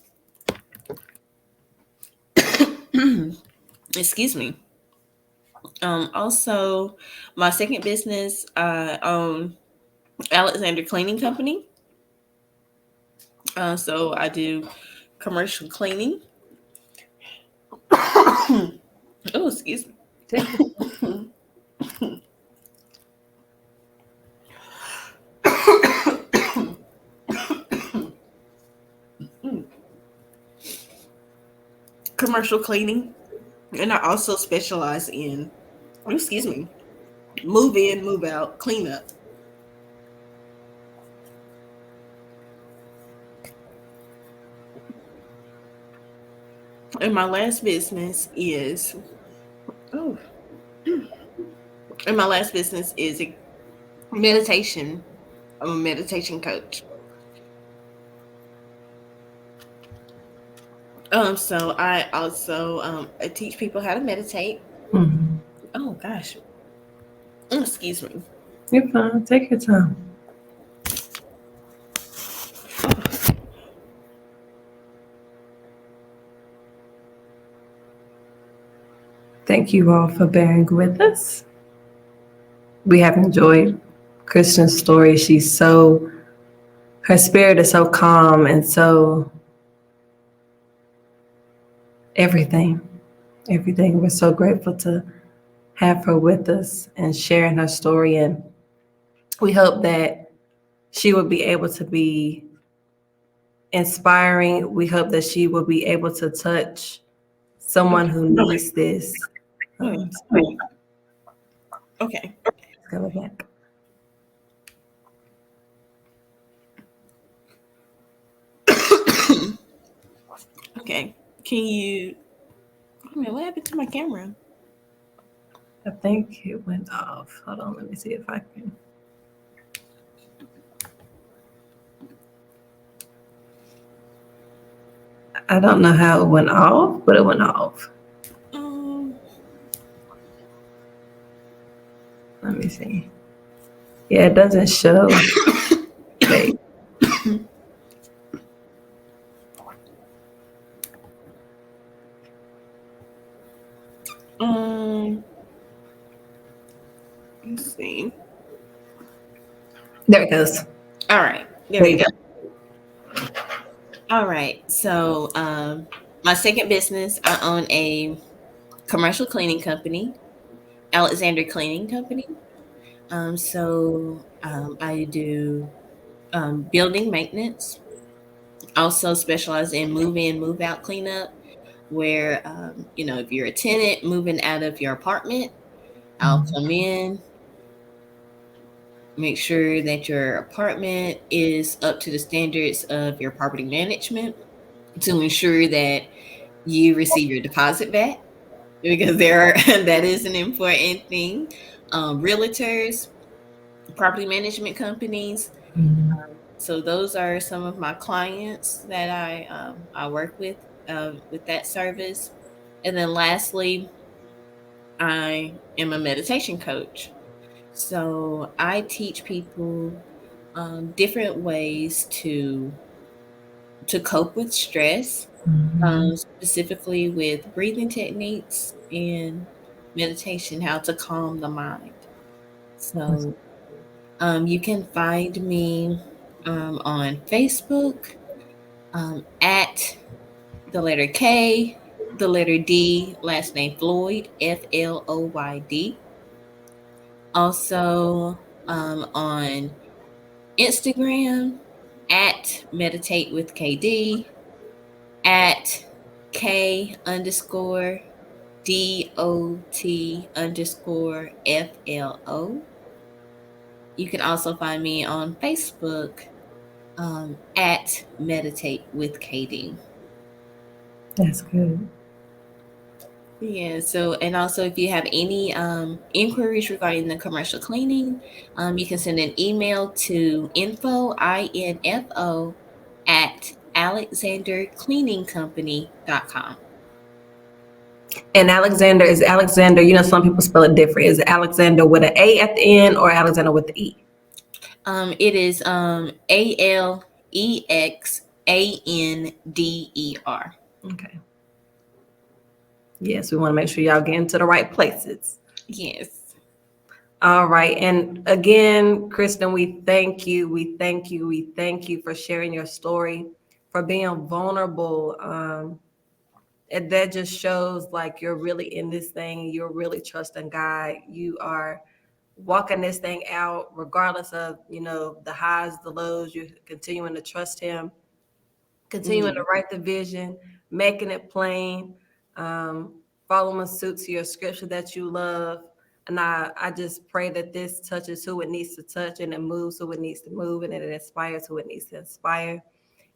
excuse me. Also, my second business, I own Alexander Cleaning Company. So I do commercial cleaning. Oh, excuse me. Take it. Commercial cleaning, and I also specialize in, excuse me, move in, move out, clean up. And my last business is oh, and my last business is a meditation. I'm a meditation coach. So I also I teach people how to meditate. Mhm. Oh gosh, excuse me. You're fine. Take your time. Thank you all for bearing with us. We have enjoyed Kristen's story. Her spirit is so calm and so everything, everything. We're so grateful to have her with us and sharing her story. And we hope that she will be able to be inspiring. We hope that she will be able to touch someone Okay. who needs this. Mm, okay. Let's go back. Okay. Can you? I mean, what happened to my camera? I think it went off. Hold on, let me see if I can. I don't know how it went off, but it went off. Um. Let me see. Yeah, it doesn't show. Wait. um. Let's see. There it goes. All right. There There we you go. go. All right. So, my second business, I own a commercial cleaning company, Alexander Cleaning Company. I do building maintenance. Also specialize in move in, move out cleanup. Where if you're a tenant moving out of your apartment, I'll come in, make sure that your apartment is up to the standards of your property management to ensure that you receive your deposit back because that is an important thing. Realtors, property management companies. So those are some of my clients that I work with that service. And then lastly, I am a meditation coach. So I teach people different ways to cope with stress, Mhm. specifically with breathing techniques and meditation, how to calm the mind. So you can find me on Facebook at the letter K, the letter D, last name Floyd, Floyd. Also on Instagram at meditate with KD, at K underscore DOT underscore FLO. You can also find me on Facebook at Meditate with KD. That's good. Yeah, so and also if you have any inquiries regarding the commercial cleaning, you can send an email to info at alexandercleaningcompany.com. And Alexander is Alexander. You know, some people spell it different. Is it Alexander with an A at the end or Alexander with the E? It is ALEXANDER. Okay. Yes, we want to make sure y'all get into the right places. Yes. All right. And again, Krysten, we thank you. We thank you. We thank you for sharing your story, for being vulnerable. And that just shows like you're really in this thing. You're really trusting God. You are walking this thing out, regardless of, the highs, the lows. You're continuing to trust Him, continuing Yeah. to write the vision, making it plain, following suit to your scripture that you love. And I just pray that this touches who it needs to touch and it moves who it needs to move and it inspires who it needs to inspire.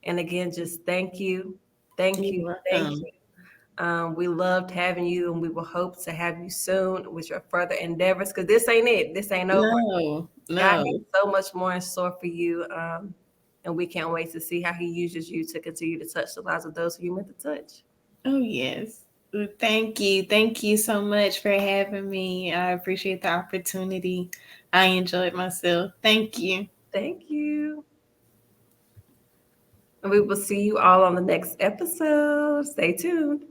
And again, just thank you. Thank you. You're Thank welcome. you. We loved having you and we will hope to have you soon with your further endeavors because this ain't it. This ain't over. No, God no. has so much more in store for you. And we can't wait to see how He uses you to continue to touch the lives of those who you meant to touch. Oh, yes. Thank you. Thank you so much for having me. I appreciate the opportunity. I enjoyed myself. Thank you. Thank you. And we will see you all on the next episode. Stay tuned.